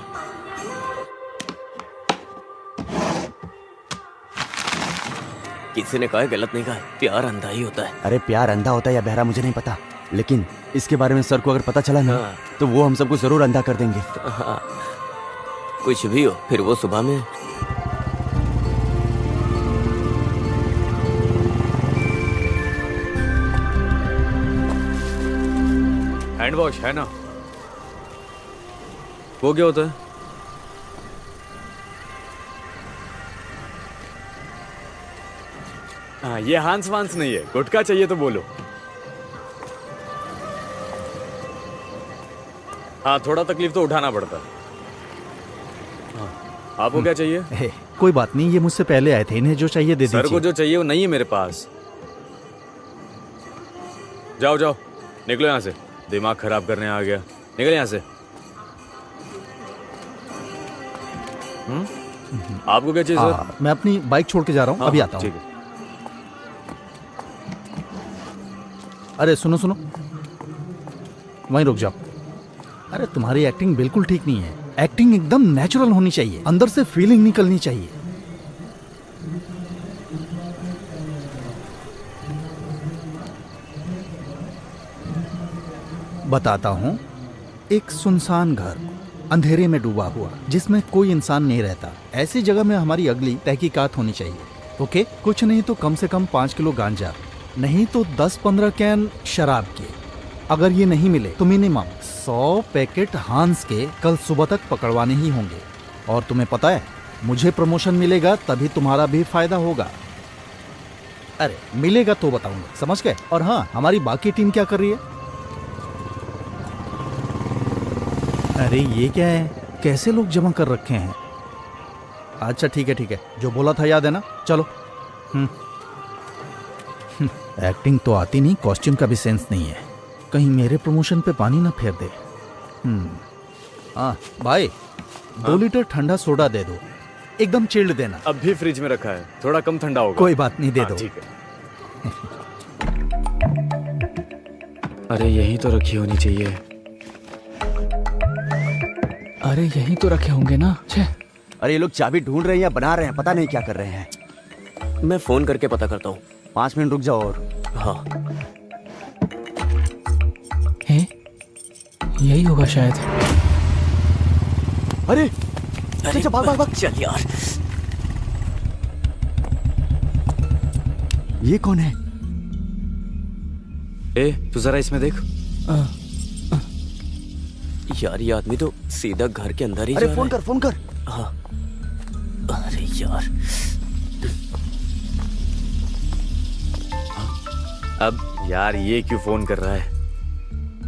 किसी ने कहा है, गलत नहीं कहा है, प्यार अंधा ही होता है। अरे प्यार अंधा होता है या बहरा मुझे नहीं पता, लेकिन इसके बारे में सर को अगर पता चला ना, तो वो हम सबको जरूर अंधा कर देंगे। हाँ। कुछ भी हो, फिर वो सुबह में। हैंड वॉश है ना? वो क्या होता है? हाँ, ये हांस वांस नहीं है, गुटखा चाहिए तो बोलो। हाँ, थोड़ा तकलीफ तो उठाना पड़ता है। हाँ, आपको क्या चाहिए? कोई बात नहीं, ये मुझसे पहले आए थे, इन्हें जो चाहिए दे दीजिए। सर को जो चाहिए वो नहीं है मेरे पास। जाओ जाओ, निकलो यहाँ से, दिमाग खराब करने आ गया। निकल यहाँ से। आपको क्या चाहिए सर? मैं अपनी बाइक छोड़ के जा रहा हूँ, अभी आता हूँ। ठीक है। अरे सुनो सुनो, वहीं रुक जाओ। अरे तुम्हारी एक्टिंग बिल्कुल ठीक नहीं है। एक्टिंग एकदम नेचुरल होनी चाहिए, अंदर से फीलिंग निकलनी चाहिए। बताता हूं, एक सुनसान घर अंधेरे में डूबा हुआ, जिसमें कोई इंसान नहीं रहता, ऐसी जगह में हमारी अगली तहकीकात होनी चाहिए। ओके? कुछ नहीं तो कम से कम 5 किलो गांजा, नहीं तो 10-15 कैन शराब के। अगर ये नहीं मिले तो मिनिमम 100 पैकेट हांस के कल सुबह तक पकड़वाने ही होंगे। और तुम्हें पता है, मुझे प्रमोशन मिलेगा तभी तुम्हारा भी फायदा होगा। अरे मिलेगा तो बताऊंगा, समझ गए? और हाँ, हमारी बाकी टीम क्या कर रही है? अरे ये क्या है, कैसे लोग जमा कर रखे हैं? अच्छा ठीक है ठीक है, जो बोला था याद है ना? चलो। एक्टिंग तो आती नहीं, कॉस्ट्यूम का भी सेंस नहीं है, कहीं मेरे प्रमोशन पे पानी ना फेर दे। हाँ भाई, 2 लीटर ठंडा सोडा दे दो, एकदम चिल्ड देना। अब भी फ्रिज में रखा है, थोड़ा कम ठंडा होगा। कोई बात नहीं, दे दो। ठीक है। अरे यही तो रखी होनी चाहिए। अरे यही तो रखे होंगे ना। छे। अरे ये लोग चाबी ढूंढ रहे हैं या बना रहे हैं, पता नहीं क्या कर रहे हैं। मैं फोन करके पता करता हूँ। 5 मिनट रुक जाओ। और हाँ, है? यही होगा शायद। अरे अरे भाग भाग भाग। चल यार। ये कौन है? ए, तू जरा इसमें देख। यार ये आदमी तो सीधा घर के अंदर ही अरे जा फोन रहा कर, फोन कर। है। हाँ। अरे यार, अब यार ये क्यों फोन कर रहा है?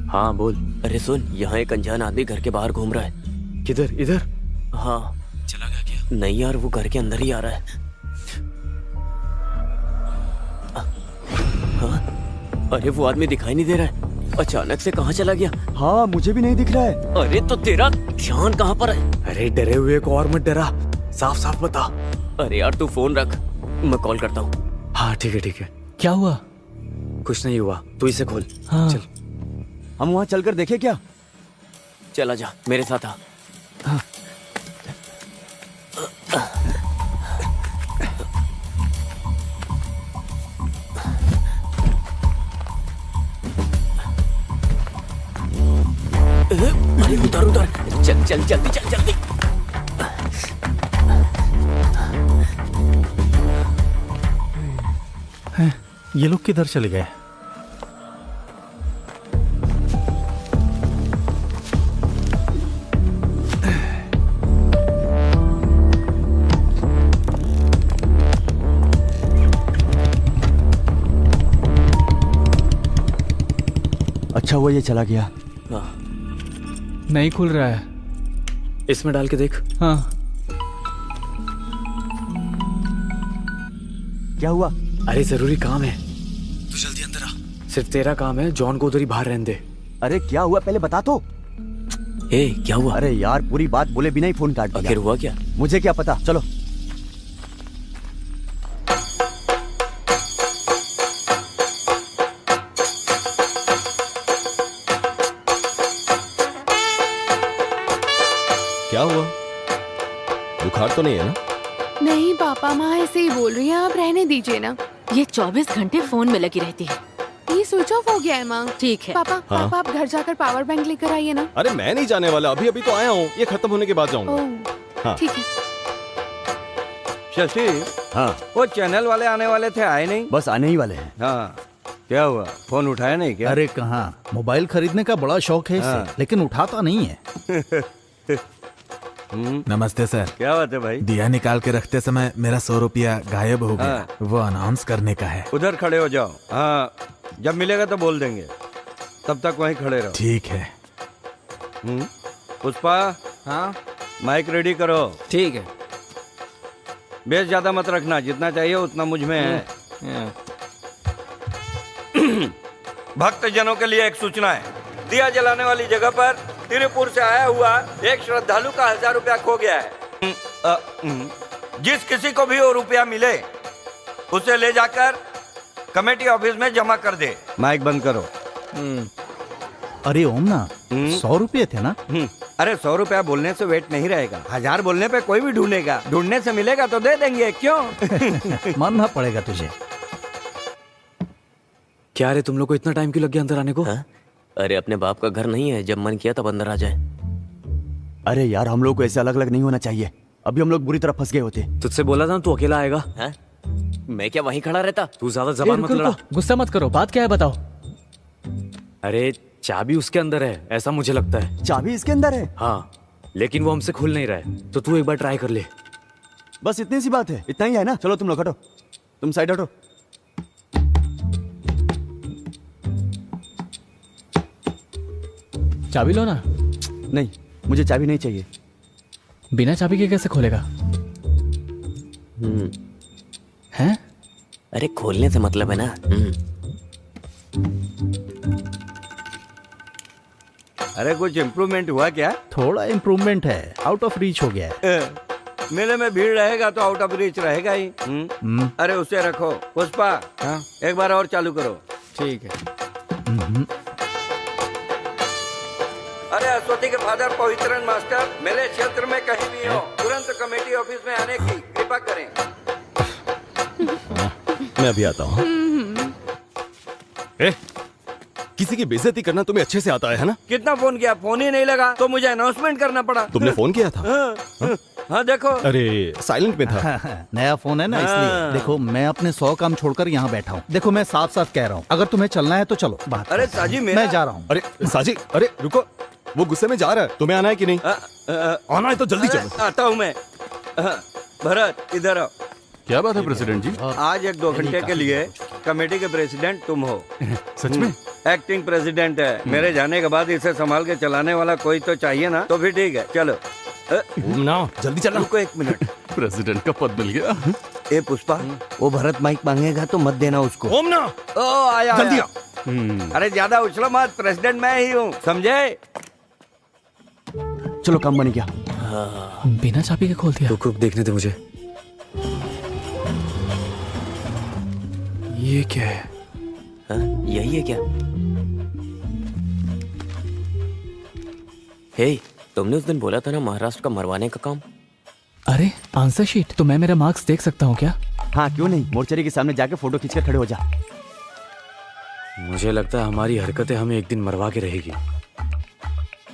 हाँ बोल। अरे सुन, यहाँ एक अनजान आदमी घर के बाहर घूम रहा है। किधर? इधर? हाँ। चला गया क्या? नहीं यार, वो घर के अंदर ही आ रहा है। हाँ? अरे वो आदमी दिखाई नहीं दे रहा है, अचानक से कहाँ चला गया? हाँ मुझे भी नहीं दिख रहा है। अरे तो तेरा ध्यान कहाँ पर है? अरे डरे हुए को और मत डरा, साफ साफ बता। अरे यार तू फोन रख, मैं कॉल करता हूँ। हाँ ठीक है ठीक है। क्या हुआ? कुछ नहीं हुआ, तू इसे खोल। हाँ। चल। हम वहाँ चलकर देखें क्या? चला जा, मेरे साथ आ। अरे उधर उधर, चल चल जल्दी चल जल्दी। ये लोग किधर चले गए? अच्छा हुआ ये चला गया। नहीं खुल रहा है। इसमें डाल के देख। हाँ। क्या हुआ? अरे जरूरी काम है, तू जल्दी अंदर आ। सिर्फ तेरा काम है, जॉन को उधर ही बाहर रहने दे। अरे क्या हुआ पहले बता तो। ए, क्या हुआ? अरे यार पूरी बात बोले बिना ही फोन काट दिया। आखिर हुआ क्या? मुझे क्या पता, चलो। क्या हुआ? बुखार तो नहीं है ना? नहीं पापा, माँ ऐसे ही बोल रही है, आप रहने दीजिए ना। ये 24 घंटे फोन में लगी रहती है। ये स्विच ऑफ हो गया है माँ। ठीक है। पापा पापा आप घर जाकर पावर बैंक लेकर आइए ना। अरे मैं नहीं जाने वाला, अभी अभी तो आया हूँ, ये खत्म होने के बाद जाऊंगा। ओह हाँ। ठीक है। शशि, हाँ वो चैनल वाले आने वाले थे, आए नहीं? बस आने ही वाले हैं। हाँ, क्या हुआ? फोन उठाया नहीं क्या? अरे कहाँ, मोबाइल खरीदने का बड़ा शौक है इसे, हाँ। लेकिन उठाता नहीं है। नमस्ते सर। क्या बात है भाई? दिया निकाल के रखते समय मेरा 100 रुपया गायब हो गया। वो अनाउंस करने का है। उधर खड़े हो जाओ। हाँ, जब मिलेगा तो बोल देंगे, तब तक वहीं खड़े रहो। ठीक है। पुष्पा, हाँ माइक रेडी करो। ठीक है। बेस ज्यादा मत रखना, जितना चाहिए उतना मुझ में है। भक्त जनों के लिए एक सूचना है। दिया जलाने वाली जगह पर तिरुपुर से आया हुआ एक श्रद्धालु का 1000 रुपया खो गया है। जिस किसी को भी वो रुपया मिले उसे ले जाकर कमेटी ऑफिस में जमा कर दे। माइक बंद करो। अरे ओम ना, 100 रुपये थे ना? अरे 100 रुपया बोलने से वेट नहीं रहेगा, 1000 बोलने पे कोई भी ढूंढेगा, ढूंढने से मिलेगा तो दे देंगे, क्यों? मानना पड़ेगा तुझे। क्या रे, तुम लोग को इतना टाइम क्यों लग गया अंदर आने को? हाँ? अरे अपने बाप का घर नहीं है, जब मन किया तब अंदर आ जाए। अरे यार हम लोग को ऐसे अलग अलग नहीं होना चाहिए, अभी हम लोग बुरी तरह फंस गए होते। तुझसे बोला था ना तू अकेला आएगा। हाँ? मैं क्या वहीं खड़ा रहता? तू ज्यादा जबान मत लड़ा। गुस्सा मत करो, बात क्या है बताओ। अरे चाबी उसके अंदर है, ऐसा मुझे लगता है। चाबी इसके अंदर है? हाँ, लेकिन वो हमसे खुल नहीं रहा है, तो तू एक बार ट्राई कर ले। बस इतनी सी बात है, इतना ही है ना? चलो तुम लोग हटो, तुम साइड हटो। चाबी लो ना। नहीं, मुझे चाबी नहीं चाहिए। बिना चाबी के कैसे खोलेगा? हैं? अरे खोलने से मतलब है ना। अरे कुछ इम्प्रूवमेंट हुआ क्या? थोड़ा इम्प्रूवमेंट है, आउट ऑफ रीच हो गया है। मेले में भीड़ रहेगा तो आउट ऑफ रीच रहेगा ही। अरे उसे रखो। पुष्पा, हाँ एक बार और चालू करो। ठीक है। अरे अश्वती के फादर पवित्रन मास्टर मेरे क्षेत्र में कहीं भी हो, तुरंत कमेटी ऑफिस में आने की कृपा करें। मैं अभी आता हूँ। किसी की बेइज्जती करना तुम्हें अच्छे से आता है ना? कितना फोन किया, फोन ही नहीं लगा तो मुझे अनाउंसमेंट करना पड़ा। तुमने फोन किया था? हाँ देखो। अरे साइलेंट में था। नया फोन है ना, इसलिए। देखो मैं अपने 100 काम छोड़कर यहाँ बैठा हूँ। देखो मैं साफ साफ कह रहा हूँ, अगर तुम्हें चलना है तो चलो। बात अरे साजी मेरा... मैं जा रहा हूँ। अरे साजी, अरे रुको, वो गुस्से में जा रहा है, तुम्हें आना है कि नहीं? आना है तो जल्दी चलो। आता हूँ मैं। भरत इधर आओ। क्या बात है प्रेसिडेंट जी? आज 1-2 घंटे के लिए कमेटी के प्रेसिडेंट तुम हो। सच में? एक्टिंग प्रेसिडेंट है, मेरे जाने के बाद इसे संभाल के चलाने वाला कोई तो चाहिए ना, तो फिर ठीक है चलो। ना जल्दी चलो। रुको 1 मिनट। प्रेसिडेंट का पद मिल गया। ए पुष्पा, वो भरत माइक मांगेगा तो मत देना उसको। ओम ना, ओ आया जल्दी आया। अरे ज्यादा उछलो मत, प्रेसिडेंट मैं ही हूँ, समझे? चलो काम बन गया। बिना चाबी के खोल दिया। रुक देखने दे मुझे। ये क्या है? हाँ? यही है क्या? हे, तुमने उस दिन बोला था ना महाराष्ट्र का मरवाने का काम। अरे आंसर शीट, तो मैं मेरा मार्क्स देख सकता हूँ क्या? हाँ क्यों नहीं, मोर्चरी के सामने जाके फोटो खींचकर खड़े हो जा। मुझे लगता है हमारी हरकतें हमें एक दिन मरवा के रहेगी।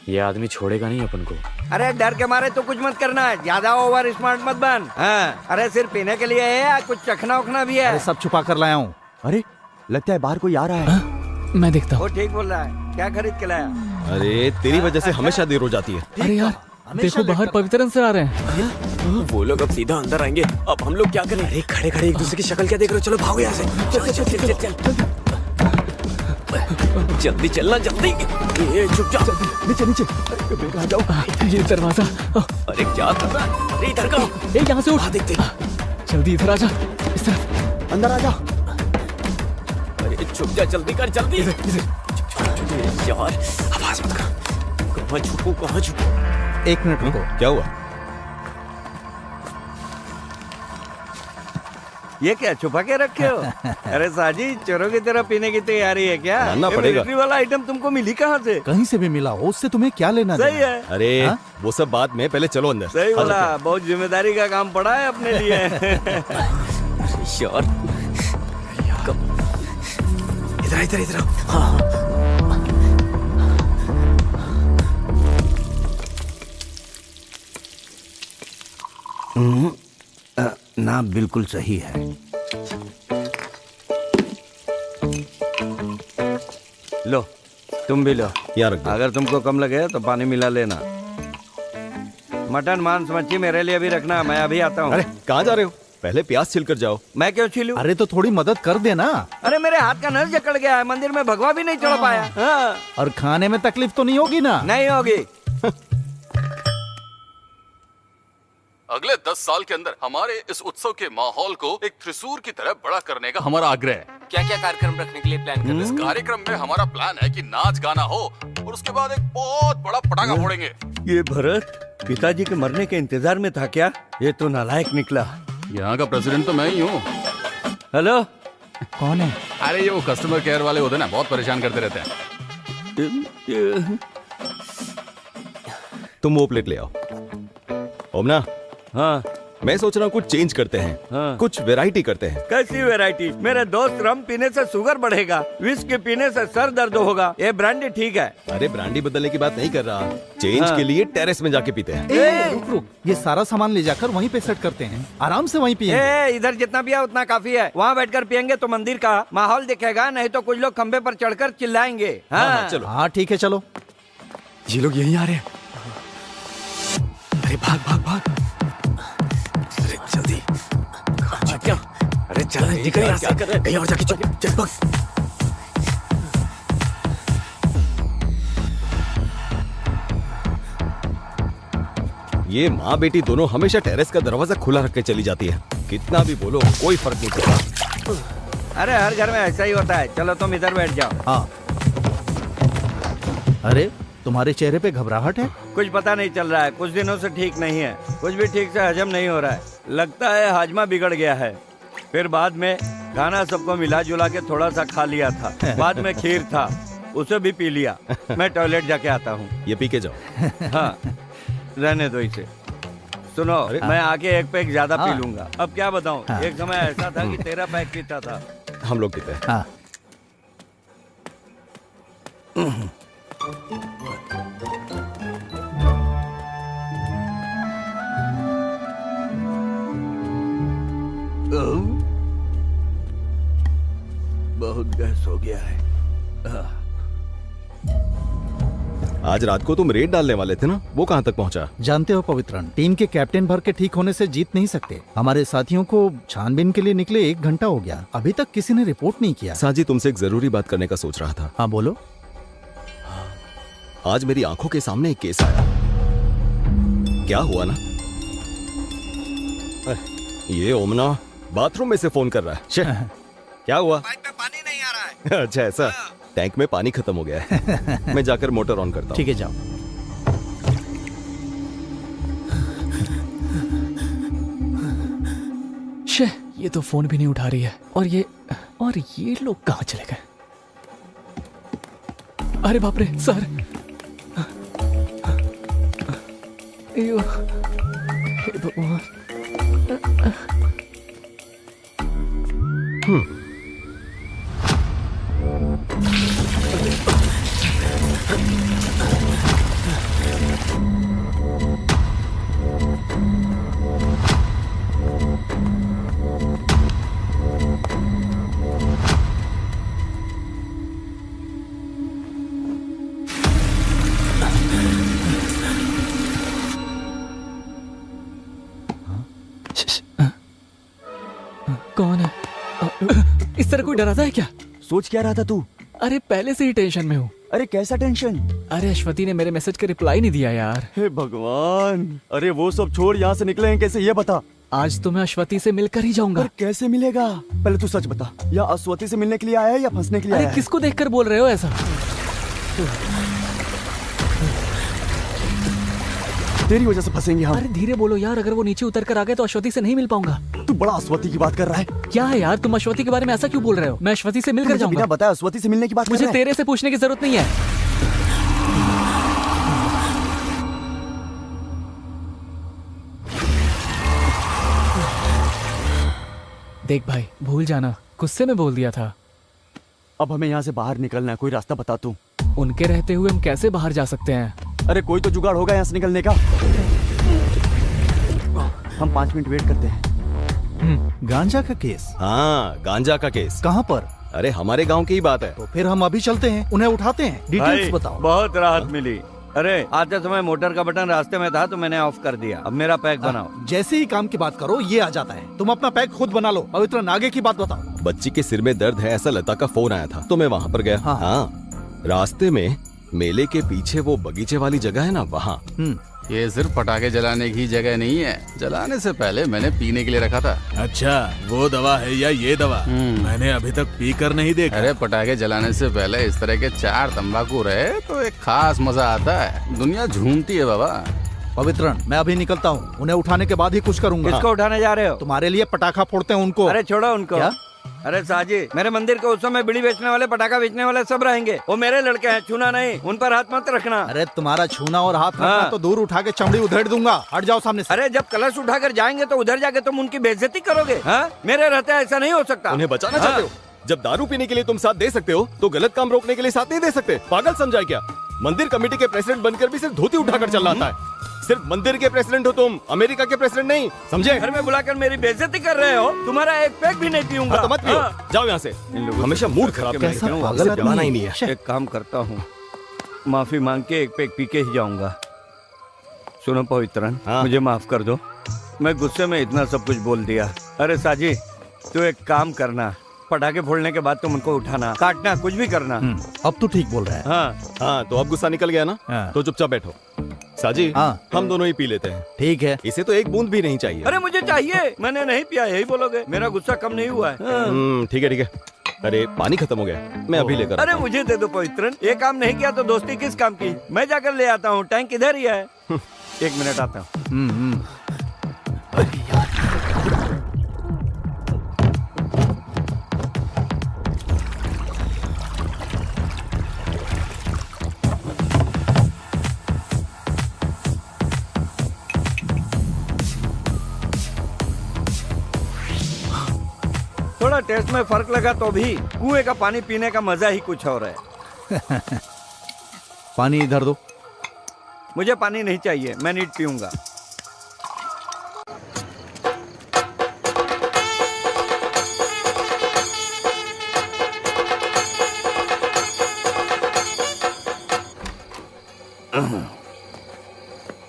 ये आदमी छोड़ेगा नहीं अपन को। अरे डर के मारे तो कुछ मत करना है, ज्यादा ओवर स्मार्ट मत बन। हाँ, अरे सिर्फ पीने के लिए है या कुछ चखना उखना भी है? अरे सब छुपा कर लाया हूँ। अरे लगता है बाहर कोई आ रहा है। मैं देखता वो हूँ। ठीक बोल रहा है, क्या खरीद के लाया? अरे तेरी वजह से हमेशा देर हो जाती है। अरे यार देखो बाहर पवित्रन सर आ रहे हैं। वो लोग अब सीधा अंदर आएंगे, अब हम लोग क्या करें? अरे खड़े खड़े एक दूसरे की शक्ल क्या देख रहे हो? चलो भागो यहाँ से। चल चल चल चल चल जल्दी चलना, जल्दी। ये चुप जा। नीचे नीचे बेटा आ जाओ। ये दरवाजा। अरे क्या कर रहा है? अरे इधर का। ए यहाँ से उठ। वहाँ देखते। जल्दी इधर आ जा। इस तरफ अंदर आ जा। अरे छुप जा, जल्दी कर, जल्दी। यार आवाज मत कर। कहाँ छुपू, कहाँ छुपू? 1 मिनट रुको। क्या हुआ? ये क्या छुपा के रखे हो? अरे साजी, चोरों की तरह पीने की तैयारी है क्या? मानना ये पड़ेगा। मिलिट्री वाला आइटम तुमको मिली कहाँ से? कहीं से भी मिला हो, उससे तुम्हें क्या लेना सही देना? है, अरे हाँ? वो सब बात में, पहले चलो अंदर। सही आ जाओ। बोला। बहुत जिम्मेदारी का काम पड़ा है अपने लिए। यार इधर इधर इधर। हाँ ना बिल्कुल सही है। लो, तुम भी लो। यहाँ रख दो। अगर तुमको कम लगे तो पानी मिला लेना। मटन, मांस, मच्छी मेरे लिए भी रखना, मैं अभी आता हूँ। अरे कहाँ जा रहे हो? पहले प्याज छिल कर जाओ। मैं क्यों छीलूं? अरे तो थोड़ी मदद कर देना। अरे मेरे हाथ का नल जकड़ गया है, मंदिर में भगवा भी नहीं चढ़ पाया। हाँ। और खाने में तकलीफ तो नहीं होगी ना? नहीं होगी। अगले 10 साल के अंदर हमारे इस उत्सव के माहौल को एक त्रिशूर की तरह बड़ा करने का हमारा आग्रह है। क्या क्या कार्यक्रम रखने के लिए प्लान कर रहे इस कार्यक्रम में हमारा प्लान है कि नाच गाना हो और उसके बाद एक बहुत बड़ा पटाखा फोड़ेंगे। ये भरत पिताजी के मरने के इंतजार में था क्या? ये तो नालायक निकला। यहाँ का प्रेसिडेंट तो मैं ही हूँ। हेलो, कौन है? अरे ये वो कस्टमर केयर वाले होते हैं ना, बहुत परेशान करते रहते हैं। तुम वो प्लेट ले आओ। ओमना, हाँ मैं सोच रहा हूँ कुछ चेंज करते हैं। हाँ। कुछ वैरायटी करते हैं। कैसी वैरायटी? मेरे दोस्त, रम पीने से शुगर बढ़ेगा, विस्की पीने से सर दर्द होगा, ये ब्रांडी ठीक है। अरे ब्रांडी बदलने की बात नहीं कर रहा, चेंज हाँ। के लिए टेरेस में जाके पीते हैं। रुक रुक, ये सारा सामान ले जाकर वहीं पे सेट करते हैं, आराम से वहीं पिएंगे। इधर जितना पिया उतना काफी है। वहाँ बैठकर पियेंगे तो मंदिर का माहौल दिखेगा, नहीं तो कुछ लोग खंबे पर चढ़कर चिल्लाएंगे। हाँ, चलो। हाँ ठीक है, चलो। ये लोग यहीं आ रहे हैं। अरे भाग भाग भाग। अरे जल्दी। क्या? अरे चल निकल यहाँ से। कहीं और जाके चुप चल भाग। ये माँ बेटी दोनों हमेशा टेरेस का दरवाजा खुला रख के चली जाती है। कितना भी बोलो कोई फर्क नहीं पड़ता। अरे हर घर में ऐसा ही होता है। चलो तुम इधर बैठ जाओ। हाँ। अरे तुम्हारे चेहरे पे घबराहट है? कुछ पता नहीं चल रहा है, कुछ दिनों से ठीक नहीं है, कुछ भी ठीक से हजम नहीं हो रहा है। लगता है हाजमा बिगड़ गया है। फिर बाद में खाना सबको मिला जुला के थोड़ा सा खा लिया था, बाद में खीर था, उसे भी पी लिया। मैं टॉयलेट जाके आता हूँ। ये पी के जाओ। हाँ, रहने दो इसे। सुनो, मैं आके एक पैक ज्यादा पी लूंगा। अब क्या बताऊँ, एक समय ऐसा था कि 13 पैक पीता था। हम लोग पीते हैं। हाँ। बहुत गैस हो गया है। आज रात को तुम रेड डालने वाले थे ना, वो कहाँ तक पहुँचा? जानते हो पवित्रन, टीम के कैप्टन भर के ठीक होने से जीत नहीं सकते। हमारे साथियों को छानबीन के लिए निकले 1 घंटा हो गया, अभी तक किसी ने रिपोर्ट नहीं किया। साजी, तुमसे एक जरूरी बात करने का सोच रहा था। हाँ बोलो। आज मेरी आंखों के सामने एक केस आया। क्या हुआ ना, ये ओमना बाथरूम में से फोन कर रहा है। क्या हुआ? पाइप में पानी नहीं आ रहा है। अच्छा ऐसा, टैंक में पानी खत्म हो गया है। मैं जाकर मोटर ऑन करता हूँ। ठीक है, जाओ। शे, ये तो फोन भी नहीं उठा रही है। और ये लोग कहाँ चले गए? अरे बाप रे सर। अयो, हे भगवान। तरह कोई डराता है क्या? सोच क्या रहा था तू? अरे पहले से ही टेंशन में हूँ। अरे कैसा टेंशन? अरे अश्वती ने मेरे मैसेज का रिप्लाई नहीं दिया यार। हे भगवान, अरे वो सब छोड़, यहाँ से निकले हैं कैसे ये बता। आज तो मैं अश्वती से मिलकर ही जाऊंगा। पर कैसे मिलेगा? पहले तू सच बता, या अश्वती से मिलने के लिए आया है या फंसने के लिए आया अरे है? किसको देखकर बोल रहे हो ऐसा? तेरी वजह से फंसेंगे हम। अरे धीरे बोलो यार, अगर वो नीचे उतर कर आ गए तो अश्वती से नहीं मिल पाऊंगा। तू बड़ा अश्वती की बात कर रहा है। क्या है यार, तुम अश्वती के बारे में ऐसा क्यों बोल रहे हो? मैं अश्वती से मिलकर मुझे जाऊंगा। बिना बताए अश्वती से मिलने की बात कर मुझे रहा है? तेरे से पूछने की जरूरत नहीं है। देख भाई, भूल जाना, गुस्से में बोल दिया था। अब हमें यहाँ से बाहर निकलना है, कोई रास्ता बता तू। उनके रहते हुए हम कैसे बाहर जा सकते हैं? अरे कोई तो जुगाड़ होगा यहाँ से निकलने का। हम 5 मिनट वेट करते हैं। गांजा का केस? हाँ, गांजा का केस। कहाँ पर? अरे हमारे गांव की ही बात है। तो फिर हम अभी चलते हैं, उन्हें उठाते हैं। डिटेल्स भाई, बताओ। बहुत राहत मिली। अरे आते समय मोटर का बटन रास्ते में था तो मैंने ऑफ कर दिया। अब मेरा पैक बनाओ। जैसे ही काम की बात करो ये आ जाता है। तुम अपना पैक खुद बना लो। पवित्र, आगे की बात बताओ। बच्ची के सिर में दर्द है ऐसा लता का फोन आया था, तो मैं वहाँ पर गया। हाँ, रास्ते में मेले के पीछे वो बगीचे वाली जगह है ना, वहाँ। ये सिर्फ पटाखे जलाने की जगह नहीं है, जलाने से पहले मैंने पीने के लिए रखा था। अच्छा, वो दवा है या ये दवा? मैंने अभी तक पी कर नहीं देखा। अरे पटाखे जलाने से पहले इस तरह के 4 तंबाकू रहे तो एक खास मजा आता है। दुनिया झूमती है बाबा। पवित्रन, मैं अभी निकलता हूँ, उन्हें उठाने के बाद ही कुछ करूंगा। किसको उठाने जा रहे हो? तुम्हारे लिए पटाखा फोड़ते हैं उनको। अरे छोड़ो उनको। क्या? अरे साजी, मेरे मंदिर के उत्सव में बीड़ी बेचने वाले, पटाखा बेचने वाले सब रहेंगे। वो मेरे लड़के हैं, छूना नहीं, उन पर हाथ मत रखना। अरे तुम्हारा छूना और हाथ रखना हाँ। तो दूर उठा के चमड़ी उधेड़ दूंगा। हट जाओ सामने से। अरे जब कलश उठाकर जाएंगे तो उधर जाके तुम उनकी बेइज्जती करोगे। हाँ? मेरे रहते ऐसा नहीं हो सकता। उन्हें बचाना चाहते हो? जब दारू पीने के लिए तुम साथ दे सकते हो तो गलत काम रोकने के लिए साथ नहीं दे सकते? पागल समझा क्या? मंदिर कमेटी के प्रेसिडेंट बनकर भी सिर्फ धोती उठाकर चल रहा है। सिर्फ मंदिर के प्रेसिडेंट हो तुम, अमेरिका के प्रेसिडेंट नहीं, समझे? घर में बुलाकर मेरी बेइज्जती कर रहे हो। तुम्हारा एक पैक भी नहीं पीऊंगा। तो मत पियो, हाँ। जाओ यहाँ से। हमेशा मूड खराब कैसा करके पागल जमाना आदमी ही है। नहीं है। एक काम करता हूँ, माफी मांग के एक पैक पी के ही जाऊंगा। सुनो पवित्रन, हाँ। मुझे माफ कर दो, मैं गुस्से में इतना सब कुछ बोल दिया। अरे साजी, तू एक काम करना, पटाखे फोड़ने के बाद तुम उनको उठाना, काटना, कुछ भी करना। अब तो ठीक बोल रहा है। हाँ हाँ, तो अब गुस्सा निकल गया ना? हाँ। तो चुपचाप बैठो। साजी, हाँ। हम दोनों ही पी लेते हैं। ठीक है। इसे तो एक बूंद भी नहीं चाहिए। अरे मुझे चाहिए, मैंने नहीं पिया, यही बोलोगे? मेरा गुस्सा कम नहीं हुआ है। हाँ। ठीक है ठीक है। अरे पानी खत्म हो गया, मैं अभी लेकर अरे मुझे दे दो पवित्रन, ये काम नहीं किया तो दोस्ती किस काम की? मैं जाकर ले आता हूँ, टैंक इधर ही है। 1 मिनट आता हूँ। थोड़ा टेस्ट में फर्क लगा तो भी कुएं का पानी पीने का मजा ही कुछ और है। पानी इधर दो। मुझे पानी नहीं चाहिए, मैं नीट पीऊंगा।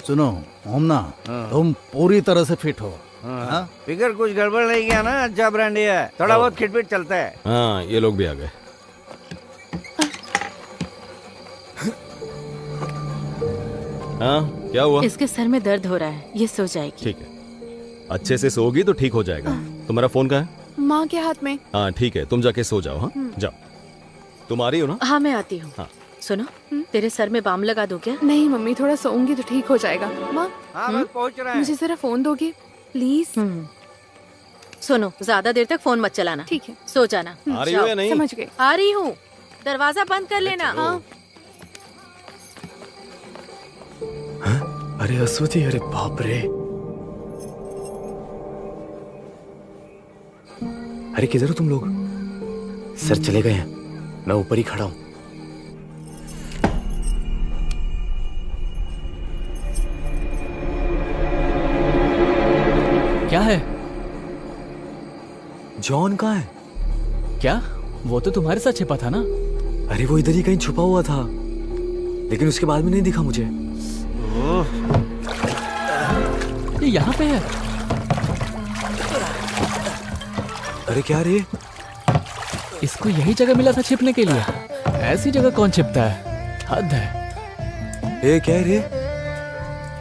सुनो ओमना, तुम पूरी तरह से फिट हो। हाँ? फिगर कुछ गड़बड़ नहीं किया ना? अच्छा ब्रांडी है, थोड़ा बहुत खिटपिट चलता है। हाँ, ये लोग भी आ गए। हाँ, क्या हुआ? इसके सर में दर्द हो रहा है, ये सो जाएगी। ठीक है, अच्छे से सोगी तो ठीक हो जाएगा। तुम्हारा फोन कहाँ है? माँ के हाथ में। हाँ ठीक है, तुम जाके सो जाओ। हाँ जाओ। तुम आ रही हो ना? हाँ मैं आती हूँ। हाँ। सुनो, तेरे सर में बाम लगा दूं क्या? नहीं मम्मी, थोड़ा सोऊंगी तो ठीक हो जाएगा। माँ, हाँ बस पहुंच रहा है। मुझे जरा फोन दोगी प्लीज? सुनो, ज्यादा देर तक फोन मत चलाना। ठीक है। सो जाना। आ रही हो या नहीं? समझ गई। आ रही हूँ, दरवाजा बंद कर लेना। हाँ। अरे अश्वती, अरे बाप रे। अरे किधर हो तुम लोग? सर चले गए हैं, मैं ऊपर ही खड़ा हूं। क्या है? जॉन कहाँ है? क्या? वो तो तुम्हारे साथ छिपा था ना? अरे वो इधर ही कहीं छुपा हुआ था, लेकिन उसके बाद में नहीं दिखा मुझे। ये यहाँ पे है। अरे क्या रे? इसको यही जगह मिला था छिपने के लिए। ऐसी जगह कौन छिपता है, हद है। ए क्या रे?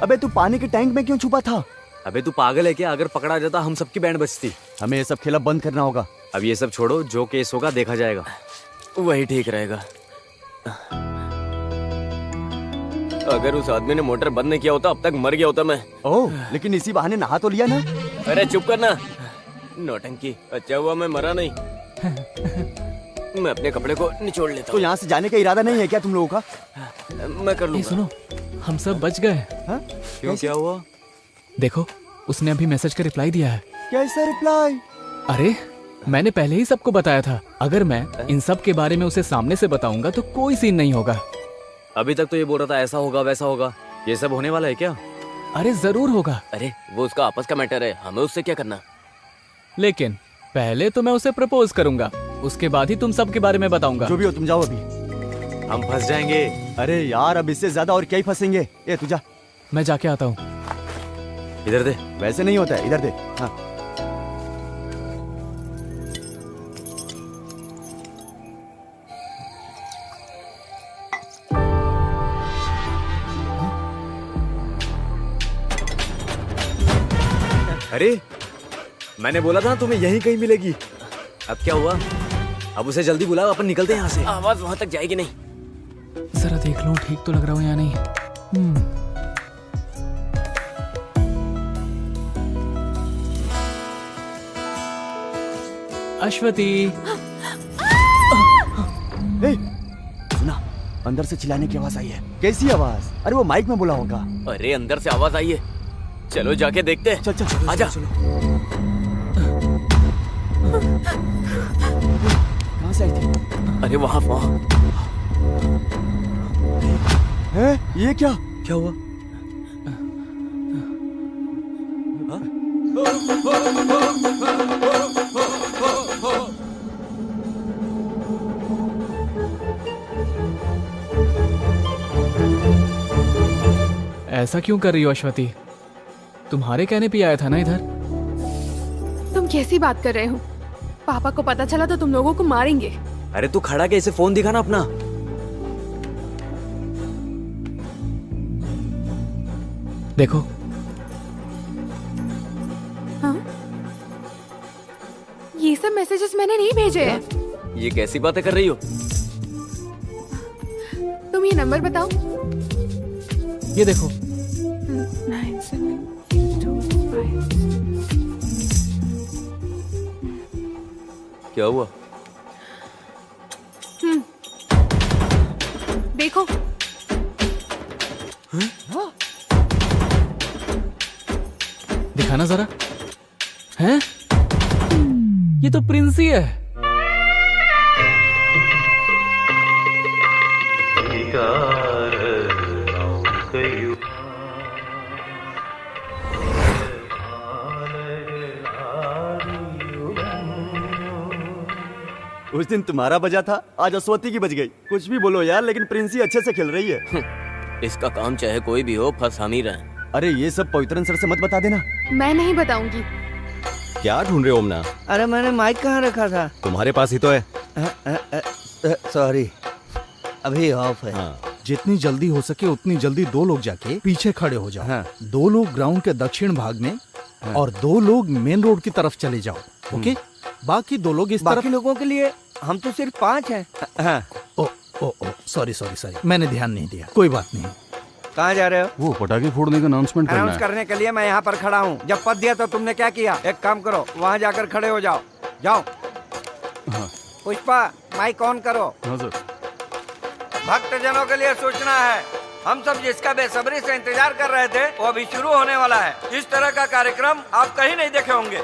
अबे तू पानी के टैंक में क्यों छुपा था? अबे तू पागल है क्या? अगर पकड़ा जाता हम सबकी बैंड बजती। हमें ये सब खेला बंद करना होगा। अब ये सब छोड़ो, जो केस होगा देखा जाएगा। वही ठीक रहेगा। अगर उस आदमी ने मोटर बंद नहीं किया होता अब तक मर गया होता मैं। ओह, लेकिन इसी बहाने नहा तो लिया ना। अरे चुप करना, नौटंकी। अच्छा हुआ मैं मरा नहीं। मैं अपने कपड़े को निचोड़ लेता तो हूँ। यहाँ से जाने का इरादा नहीं है क्या तुम लोगों का? मैं कर ये लूंगा। सुनो, हम सब बच गए। हाँ? क्यों, क्या हुआ? देखो, उसने अभी मैसेज का रिप्लाई दिया है। कैसा रिप्लाई? अरे मैंने पहले ही सबको बताया था, अगर मैं इन सब के बारे में उसे सामने से बताऊंगा तो कोई सीन नहीं होगा। अभी तक तो ये बोल रहा था ऐसा होगा वैसा होगा। ये सब होने वाला है क्या? अरे जरूर होगा, अरे वो उसका आपस का मैटर है, हमें उससे क्या करना। लेकिन पहले तो मैं उसे प्रपोज करूंगा, उसके बाद ही तुम सब के बारे में बताऊंगा। जो भी हो तुम जाओ अभी। हम फंस जाएंगे। अरे यार, अब इससे ज्यादा और क्या ही फंसेंगे। ए तू जा। मैं जाके आता हूँ। इधर दे। वैसे नहीं होता है, इधर दे। हाँ। अरे मैंने बोला था तुम्हें यहीं कहीं मिलेगी। अब क्या हुआ? अब उसे जल्दी बुलाओ, अपन निकलते हैं यहाँ से। आवाज वहां तक जाएगी नहीं। जरा देख लूं ठीक तो लग रहा हूँ या नहीं। अश्वती। ए, सुना, अंदर से चिल्लाने की आवाज आई है। कैसी आवाज? अरे वो माइक में बोला होगा। अरे अंदर से आवाज आई है, चलो जाके देखते हैं। चल चल चल, आजा। कहाँ से आई थी? अरे वहाँ वहाँ। ये क्या? क्या हुआ? ऐसा क्यों कर रही हो अश्वती? तुम्हारे कहने पे आया था ना इधर। तुम कैसी बात कर रहे हो? पापा को पता चला तो तुम लोगों को मारेंगे। अरे तू खड़ा के इसे फोन दिखा ना अपना। देखो। हाँ? ये सब मैसेजेस मैंने नहीं भेजे हैं। ये कैसी बातें कर रही हो? तुम ये नंबर बताओ। ये देखो। 9725। क्या हुआ? देखो। दिखाना जरा। हैं? ये तो प्रिंसी है। उस दिन तुम्हारा बजा था, आज अश्वती की बज गई। कुछ भी बोलो यार, लेकिन प्रिंसी अच्छे से खेल रही है। इसका काम चाहे कोई भी हो, फंस हम ही रहे। अरे ये सब पवित्रन सर से मत बता देना। मैं नहीं बताऊंगी। क्या ढूंढ रहे हो ओमना? अरे मैंने माइक कहाँ रखा था? तुम्हारे पास ही तो है। सॉरी, अभी ऑफ है। हाँ। जितनी जल्दी हो सके उतनी जल्दी 2 लोग जाके पीछे खड़े हो जाओ। हाँ। 2 लोग ग्राउंड के दक्षिण भाग में और 2 लोग मेन रोड की तरफ चले जाओ। ओके? बाकी 2 लोग इस तरफ। बाकी लोगों के लिए हम तो सिर्फ 5 हैं। हाँ। ओ ओ ओ सॉरी सॉरी सॉरी, मैंने ध्यान नहीं दिया। कोई बात नहीं। कहाँ जा रहे हो? वो पटाखे फोड़ने का अनाउंसमेंट करना अनाउंस है। करने के लिए मैं यहाँ पर खड़ा हूँ। जब पद दिया तो तुमने क्या किया? एक काम करो, वहाँ जाकर खड़े हो जाओ। जाओ। हाँ। पुष्पा, माइक ऑन करो। हाँ सर। भक्तजनों के लिए सूचना है, हम सब जिसका बेसब्री से इंतजार कर रहे थे वो अभी शुरू होने वाला है। इस तरह का कार्यक्रम आप कहीं नहीं देखे होंगे।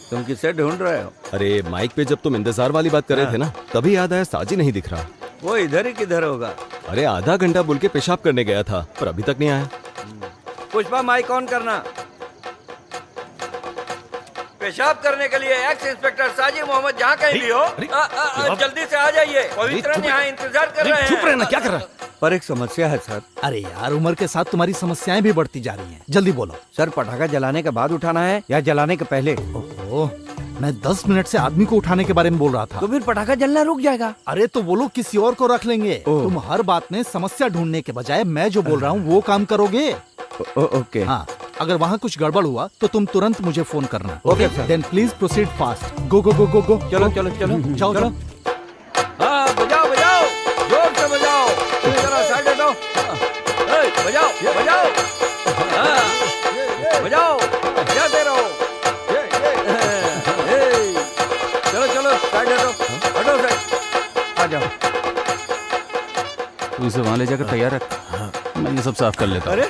तुम किससे ढूंढ रहे हो? अरे माइक पे जब तुम इंतजार वाली बात कर रहे थे ना, तभी याद आया साजी नहीं दिख रहा। वो इधर ही किधर होगा? अरे आधा घंटा बोल के पेशाब करने गया था, पर अभी तक नहीं आया। पुष्पा, माइक ऑन करना। पेशाब करने के लिए एक्स इंस्पेक्टर साजिद मोहम्मद जहाँ कहीं भी हो, जल्दी से आ जाइए। पवित्रन यहाँ इंतजार कर रहे हैं। चुप रहना, क्या कर रहा है? पर एक समस्या है सर। अरे यार, उम्र के साथ तुम्हारी समस्याएं भी बढ़ती जा रही हैं। जल्दी बोलो। सर, पटाखा जलाने के बाद उठाना है या जलाने के पहले? ओहो, मैं 10 मिनट से आदमी को उठाने के बारे में बोल रहा था। तो फिर पटाखा जलना रुक जाएगा। अरे तो वो लोग किसी और को रख लेंगे। तुम हर बात में समस्या ढूंढने के बजाय मैं जो बोल रहा हूँ वो काम करोगे। ओके। हाँ, अगर वहाँ कुछ गड़बड़ हुआ तो तुम तुरंत मुझे फोन करना। Okay sir. Then please proceed fast. Go go go go go. चलो चलो चलो जाओ चलो। जाओ। हाँ बजाओ बजाओ, जोर से बजाओ। तुम जरा साइड हटो। बजाओ बजाओ, हाँ बजाओ, बजाते रहो। चलो चलो साइड हटो, हटो साइड, आ जाओ। तू इसे वहाँ ले जाकर तैयार रख, मैं ये सब साफ कर लेता हूँ। अरे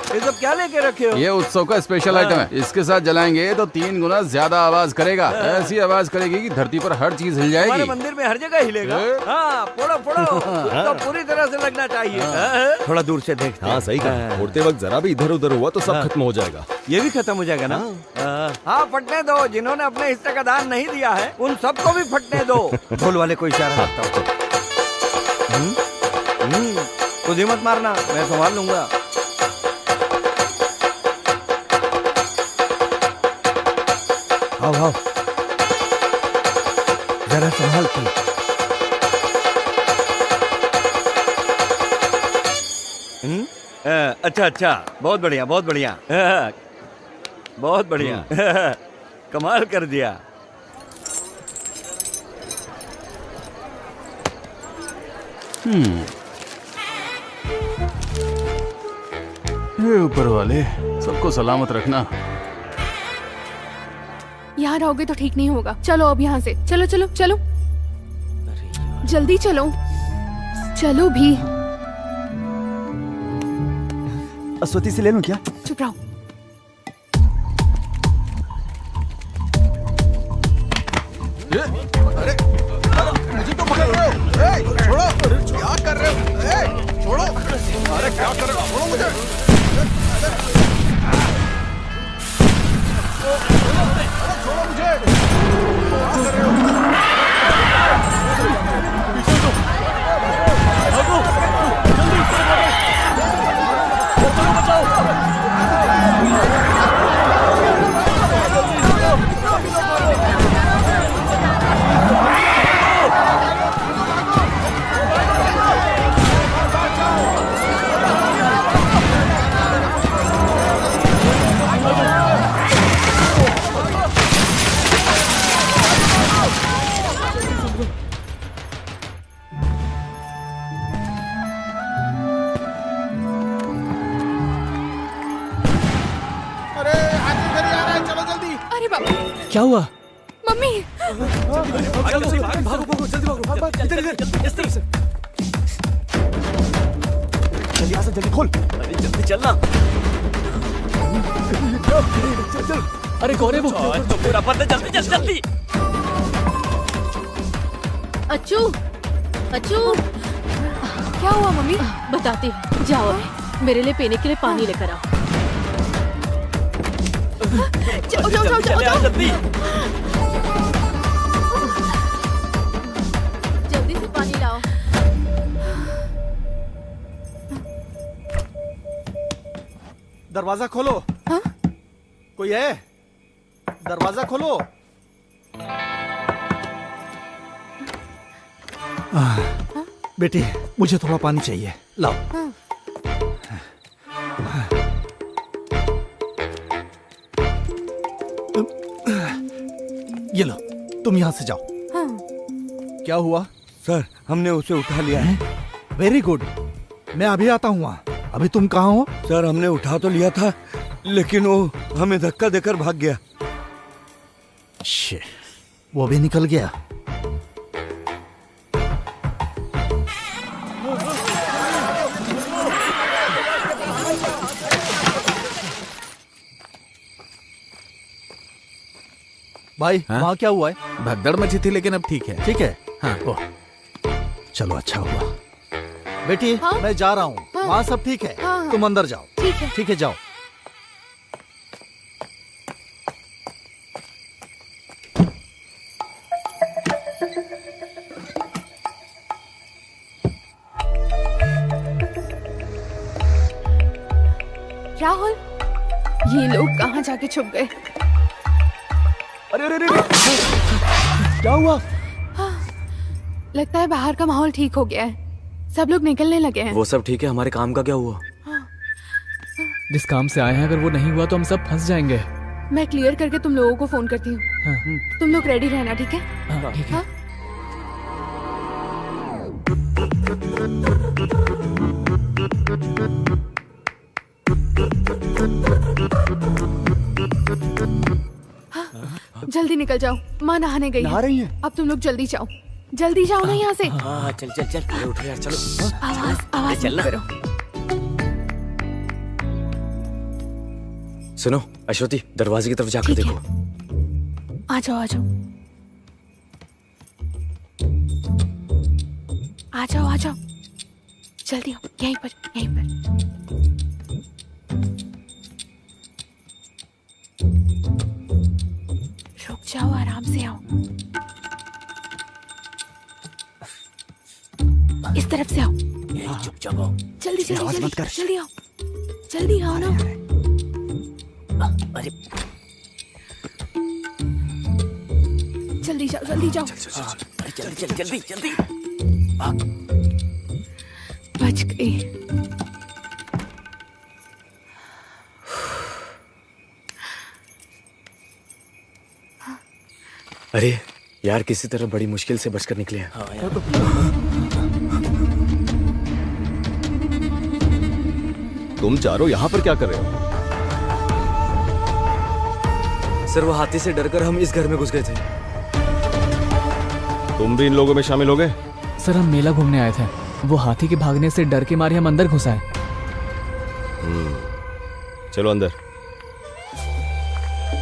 ये सब क्या लेके रखे हो? ये उत्सव का स्पेशल आइटम है। इसके साथ जलाएंगे तो 3 गुना ज्यादा आवाज करेगा। ऐसी आवाज करेगी कि धरती पर हर चीज हिल हमारे जाएगी। मंदिर में हर जगह हिलेगा। हाँ फोड़ो फोड़ो, तो पूरी तरह से लगना चाहिए। थोड़ा दूर से देखते हैं। हाँ सही कहा, फोड़ते वक्त जरा भी इधर उधर हुआ तो सब खत्म हो जाएगा। ये भी खत्म हो जाएगा ना? हाँ फटने दो। जिन्होंने अपने हिस्से का दान नहीं दिया है उन सबको भी फटने दो। ढोल वाले को इशारा करता हूँ। खुद ही मत मारना, मैं संभाल लूंगा। आओ आओ, जरा संभाल के। अच्छा अच्छा, बहुत बढ़िया बहुत बढ़िया, बहुत बढ़िया। कमाल कर दिया। हे ऊपर वाले, सबको सलामत रखना। यहाँ रहोगे तो ठीक नहीं होगा। चलो अब यहाँ से। चलो चलो चलो, जल्दी चलो, चलो भी। अस्वती से ले लूं क्या? चुप रहो। मुझे तो पकड़ रहे हो। छोड़ो, क्या कर रहे हो? छोड़ो, अरे क्या कर रहे हो? छोड़ो मुझे। छोड़ो मुझे। क्या कर रहे हो? अरे बाबा, क्या हुआ? मम्मी। भागो भागो, जल्दी भागो, इधर इधर, इस तरफ से। जल्दी आ, जल्दी खोल। अरे जल्दी चलना। चल चल। अरे कौन है वो? तो पूरा पता, जल्दी जल्दी जल्दी। अच्छू अच्छू, क्या हुआ मम्मी? बताती हूँ। जाओ अभी, मेरे लिए पीने के लिए पानी लेकर आओ। जाओ जाओ जाओ जाओ। जल्दी। जल्दी से पानी लाओ। दरवाजा खोलो। हाँ? कोई है? दरवाजा खोलो। बेटी, मुझे थोड़ा पानी चाहिए, लाओ। हाँ। ये लो, तुम यहाँ से जाओ। हाँ। क्या हुआ? सर हमने उसे उठा लिया है। वेरी गुड, मैं अभी आता हूँ वहाँ। अभी तुम कहाँ हो? सर हमने उठा तो लिया था, लेकिन वो हमें धक्का देकर भाग गया। शिट, वो भी निकल गया। भाई हाँ? वहाँ क्या हुआ है? भगदड़ मची थी लेकिन अब ठीक है। ठीक है। हाँ। ओह, चलो अच्छा हुआ। बेटी हाँ? मैं जा रहा हूँ। हाँ। वहाँ सब ठीक है। हाँ। तुम अंदर जाओ। ठीक है। ठीक है, जाओ। राहुल, ये लोग कहाँ जाके छुप गए? अरे अरे अरे क्या हुआ? लगता है बाहर का माहौल ठीक हो गया है, सब लोग निकलने लगे हैं। वो सब ठीक है, हमारे काम का क्या हुआ? जिस काम से आए हैं अगर वो नहीं हुआ तो हम सब फंस जाएंगे। मैं क्लियर करके तुम लोगों को फोन करती हूँ। हाँ, तुम लोग रेडी रहना, ठीक है? हाँ, ठीक है। हाँ? जल्दी निकल जाओ, माँ नहाने गई नहा रही हैं? अब तुम लोग जल्दी जाओ, जल्दी जाओ ना यहाँ से। हाँ चल चल चल, अरे उठो यार, चलो। आवाज चल मत ना। करो। सुनो अश्वती, दरवाजे की तरफ जाकर ठीक है। देखो। आ जाओ आ जाओ आ जाओ आ जाओ, जल्दी आओ, यहीं पर यहीं पर। रुक जाओ, आराम से आओ, इस तरफ से आओ। चुपचाप आओ। जल्दी जल्दी जल्दी जल्दी आओ, जल्दी आओ ना। अरे जल्दी जाओ जल्दी जाओ। अरे जल्दी जल्दी जल्दी जल्दी। बच गई। अरे यार, किसी तरह बड़ी मुश्किल से बचकर निकले हैं। हाँ यार। तुम चारों यहाँ पर क्या कर रहे हो? सर, वो हाथी से डरकर हम इस घर में घुस गए थे। तुम भी इन लोगों में शामिल हो गए? सर हम मेला घूमने आए थे, वो हाथी के भागने से डर के मारे हम अंदर घुस आए। चलो अंदर।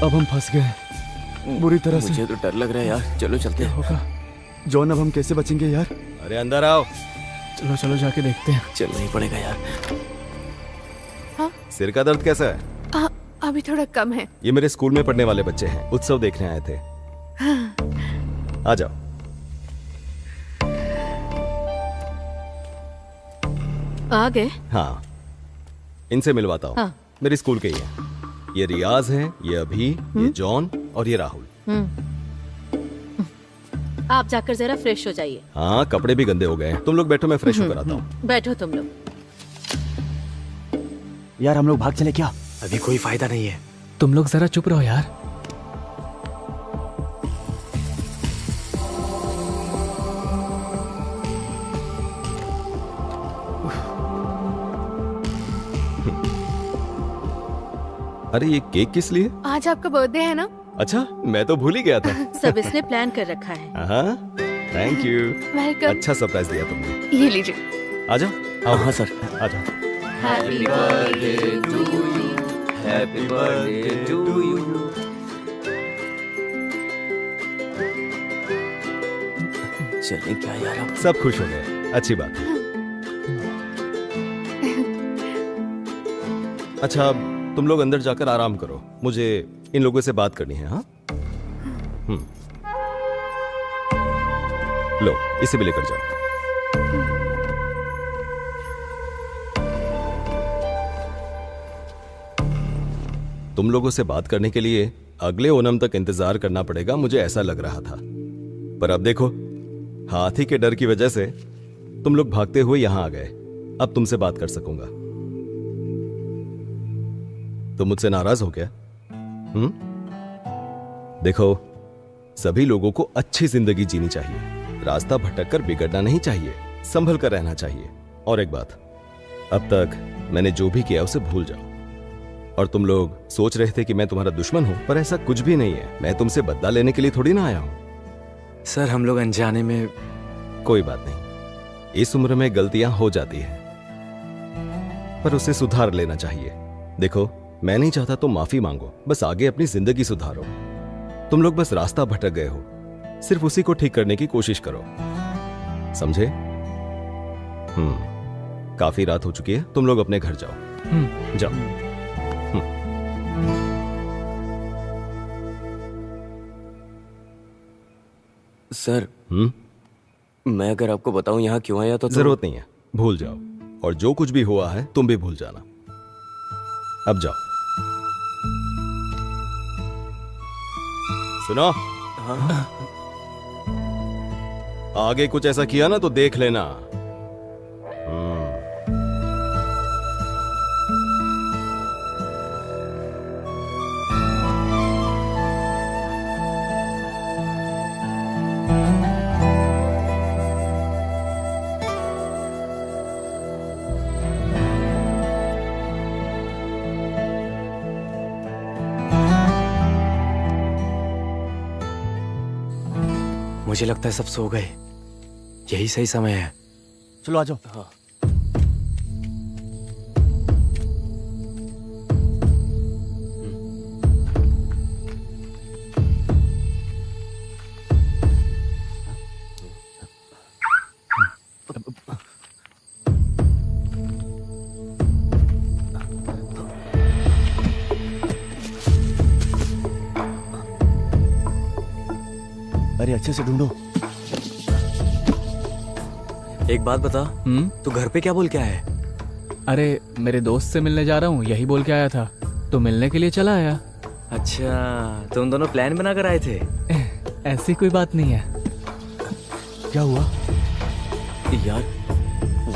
अब हम फंस गए बुरी तरह से। मुझे तो डर लग रहा है यार, चलो चलते हैं। होगा जॉन, अब हम कैसे बचेंगे यार? अरे अंदर आओ। चलो चलो जाके देखते हैं। चलना ही पड़ेगा यार। सिर का दर्द कैसा है? अभी थोड़ा कम है। ये मेरे स्कूल में पढ़ने वाले बच्चे हैं, उत्सव देखने आए थे। आ जाओ। आ गए? हाँ, इनसे मिलवाता हूँ। हाँ। मेरे स्कूल के ही हैं। ये रियाज है, ये अभी, ये जॉन और ये राहुल। आप जाकर जरा फ्रेश हो जाइए। हाँ, कपड़े भी गंदे हो गए हैं। तुम लोग बैठो, मैं फ्रेश होकर आता हूँ। बैठो तुम लोग। यार हम लोग भाग चले क्या? अभी कोई फायदा नहीं है। तुम लोग जरा चुप रहो यार। अरे ये केक किस लिए? आज आपका बर्थडे है ना? अच्छा, मैं तो भूल ही गया था। सब इसने प्लान कर रखा है। हाँ, थैंक यू। वेलकम। अच्छा सरप्राइज दिया तुमने। ये लीजिए। आ जाओ। हाँ सर। आ जाओ। Happy birthday to you, happy birthday to you. चले क्या यार अब? सब खुश हो गए, अच्छी बात है। अच्छा, तुम लोग अंदर जाकर आराम करो, मुझे इन लोगों से बात करनी है। हाँ, लो इसे भी लेकर जाओ। तुम लोगों से बात करने के लिए अगले ओणम तक इंतजार करना पड़ेगा, मुझे ऐसा लग रहा था। पर अब देखो, हाथी के डर की वजह से तुम लोग भागते हुए यहां आ गए। अब तुमसे बात कर सकूंगा। तुम मुझसे नाराज हो क्या? देखो, सभी लोगों को अच्छी जिंदगी जीनी चाहिए, रास्ता भटक कर बिगड़ना नहीं चाहिए, संभल कर रहना चाहिए। और एक बात, अब तक मैंने जो भी किया उसे भूल जाओ। और तुम लोग सोच रहे थे कि मैं तुम्हारा दुश्मन हूं, पर ऐसा कुछ भी नहीं है। मैं तुमसे बदला लेने के लिए थोड़ी ना आया हूं। सर, हम लोग अनजाने में। कोई बात नहीं, इस उम्र में गलतियां हो जाती है, पर उसे सुधार लेना चाहिए। देखो, मैं नहीं चाहता तुम माफी मांगो, बस आगे अपनी जिंदगी सुधारो। तुम लोग बस रास्ता भटक गए हो, सिर्फ उसी को ठीक करने की कोशिश करो, समझे? काफी रात हो चुकी है, तुम लोग अपने घर जाओ। जाओ। सर, मैं अगर आपको बताऊं यहाँ क्यों आया तो जरूरत नहीं है, भूल जाओ। और जो कुछ भी हुआ है तुम भी भूल जाना। अब जाओ। सुनो, आगे कुछ ऐसा किया ना तो देख लेना। मुझे लगता है सब सो गए, यही सही समय है। चलो आ जाओ। अरे अच्छे से ढूंढो। एक बात बता, तू घर पे क्या बोल के आया है? अरे मेरे दोस्त से मिलने जा रहा हूँ, यही बोल के आया था, तो मिलने के लिए चला आया। अच्छा, तुम दोनों प्लान बनाकर आए थे? ऐसी कोई बात नहीं है। क्या हुआ? यार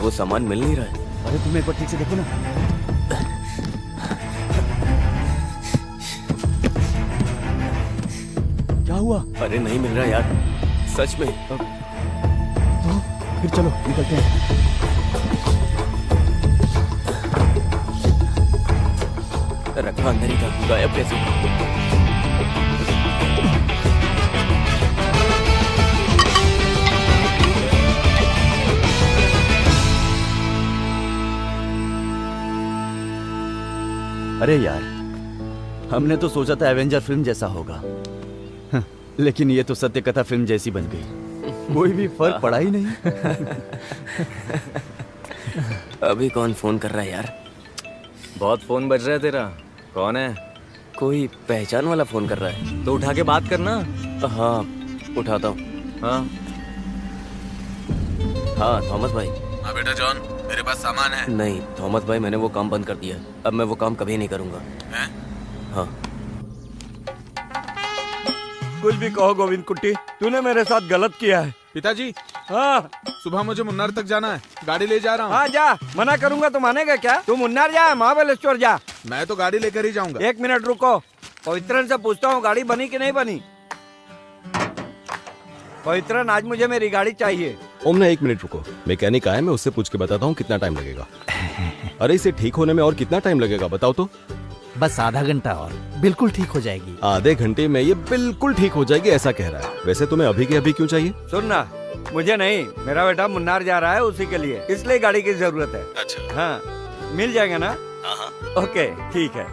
वो सामान मिल नहीं रहा है। अरे तुम एक बार ठीक से देखो ना। क्या हुआ? अरे नहीं मिल रहा यार, सच में। तो फिर चलो निकलते हैं। रखा अंदर ही था, गायब कैसे? अरे यार, हमने तो सोचा था एवेंजर फिल्म जैसा होगा, लेकिन ये तो सत्य कथा फिल्म जैसी बन गई। कोई भी फर्क पड़ा ही नहीं। अभी कौन फोन कर रहा है यार? बहुत फोन बज रहा है तेरा। कौन है? कोई पहचान वाला फोन कर रहा है। तो उठा के बात करना। हाँ उठाता हूँ। हाँ हाँ थॉमस भाई। हाँ बेटा जॉन, मेरे पास सामान है। नहीं थॉमस भाई, मैंने वो काम बंद कर दिया। अब मैं वो काम कभी नहीं करूँगा। हाँ कुछ भी कहो गोविंद कुट्टी, तूने मेरे साथ गलत किया है। पिताजी, हाँ सुबह मुझे मुन्नार तक जाना है, गाड़ी ले जा रहा हूँ। हाँ जा, मना करूंगा तो मानेगा क्या? तू मुन्नार जा, महाबलेश्वर जा। मैं तो गाड़ी लेकर ही जाऊंगा। 1 मिनट रुको, पवित्रन से पूछता हूँ गाड़ी बनी कि नहीं बनी। पवित्रन, आज मुझे मेरी गाड़ी चाहिए। ओमना 1 मिनट रुको, मैकेनिक आया, मैं उससे पूछ के बताता हूँ कितना टाइम लगेगा। अरे इसे ठीक होने में और कितना टाइम लगेगा बताओ तो? बस आधा घंटा और बिल्कुल ठीक हो जाएगी। आधे घंटे में ये बिल्कुल ठीक हो जाएगी ऐसा कह रहा है। वैसे तुम्हें अभी के अभी क्यों चाहिए? सुनना, मुझे नहीं, मेरा बेटा मुन्नार जा रहा है, उसी के लिए, इसलिए गाड़ी की जरूरत है। अच्छा हाँ मिल जाएगा ना? ओके ठीक है।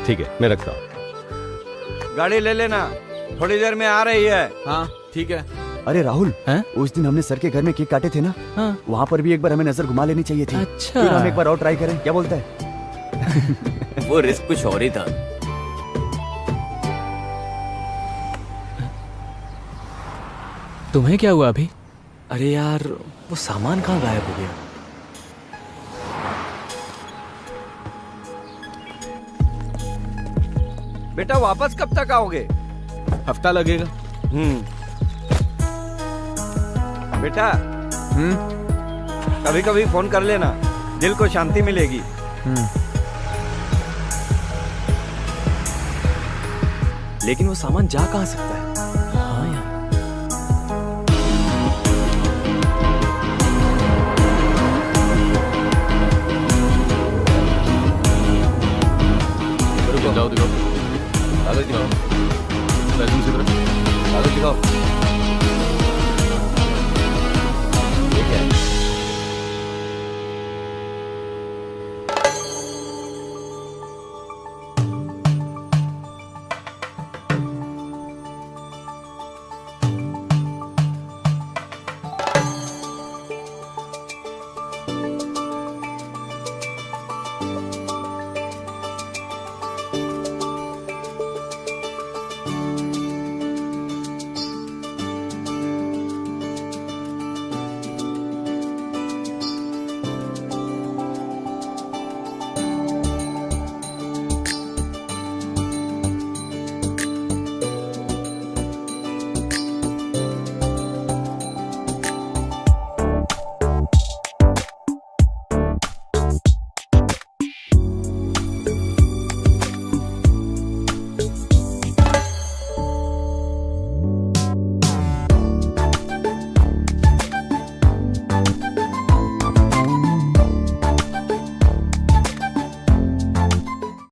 ठीक है, मैं रखता हूँ। गाड़ी ले लेना, थोड़ी देर में आ रही है। हाँ ठीक है। अरे राहुल, हैं? उस दिन हमने सर के घर में केक काटे थे ना, हाँ। वहाँ पर भी एक बार हमें नजर घुमा लेनी चाहिए थी। अच्छा। फिर हम एक बार और ट्राई करें, क्या बोलता है? वो रिस्क कुछ और ही था। तुम्हें क्या हुआ अभी? अरे यार, वो सामान कहाँ गायब हो गया? बेटा वापस कब तक आओगे? हफ्ता लगेगा। बेटा कभी कभी फोन कर लेना, दिल को शांति मिलेगी। लेकिन वो सामान जा कहाँ सकता है?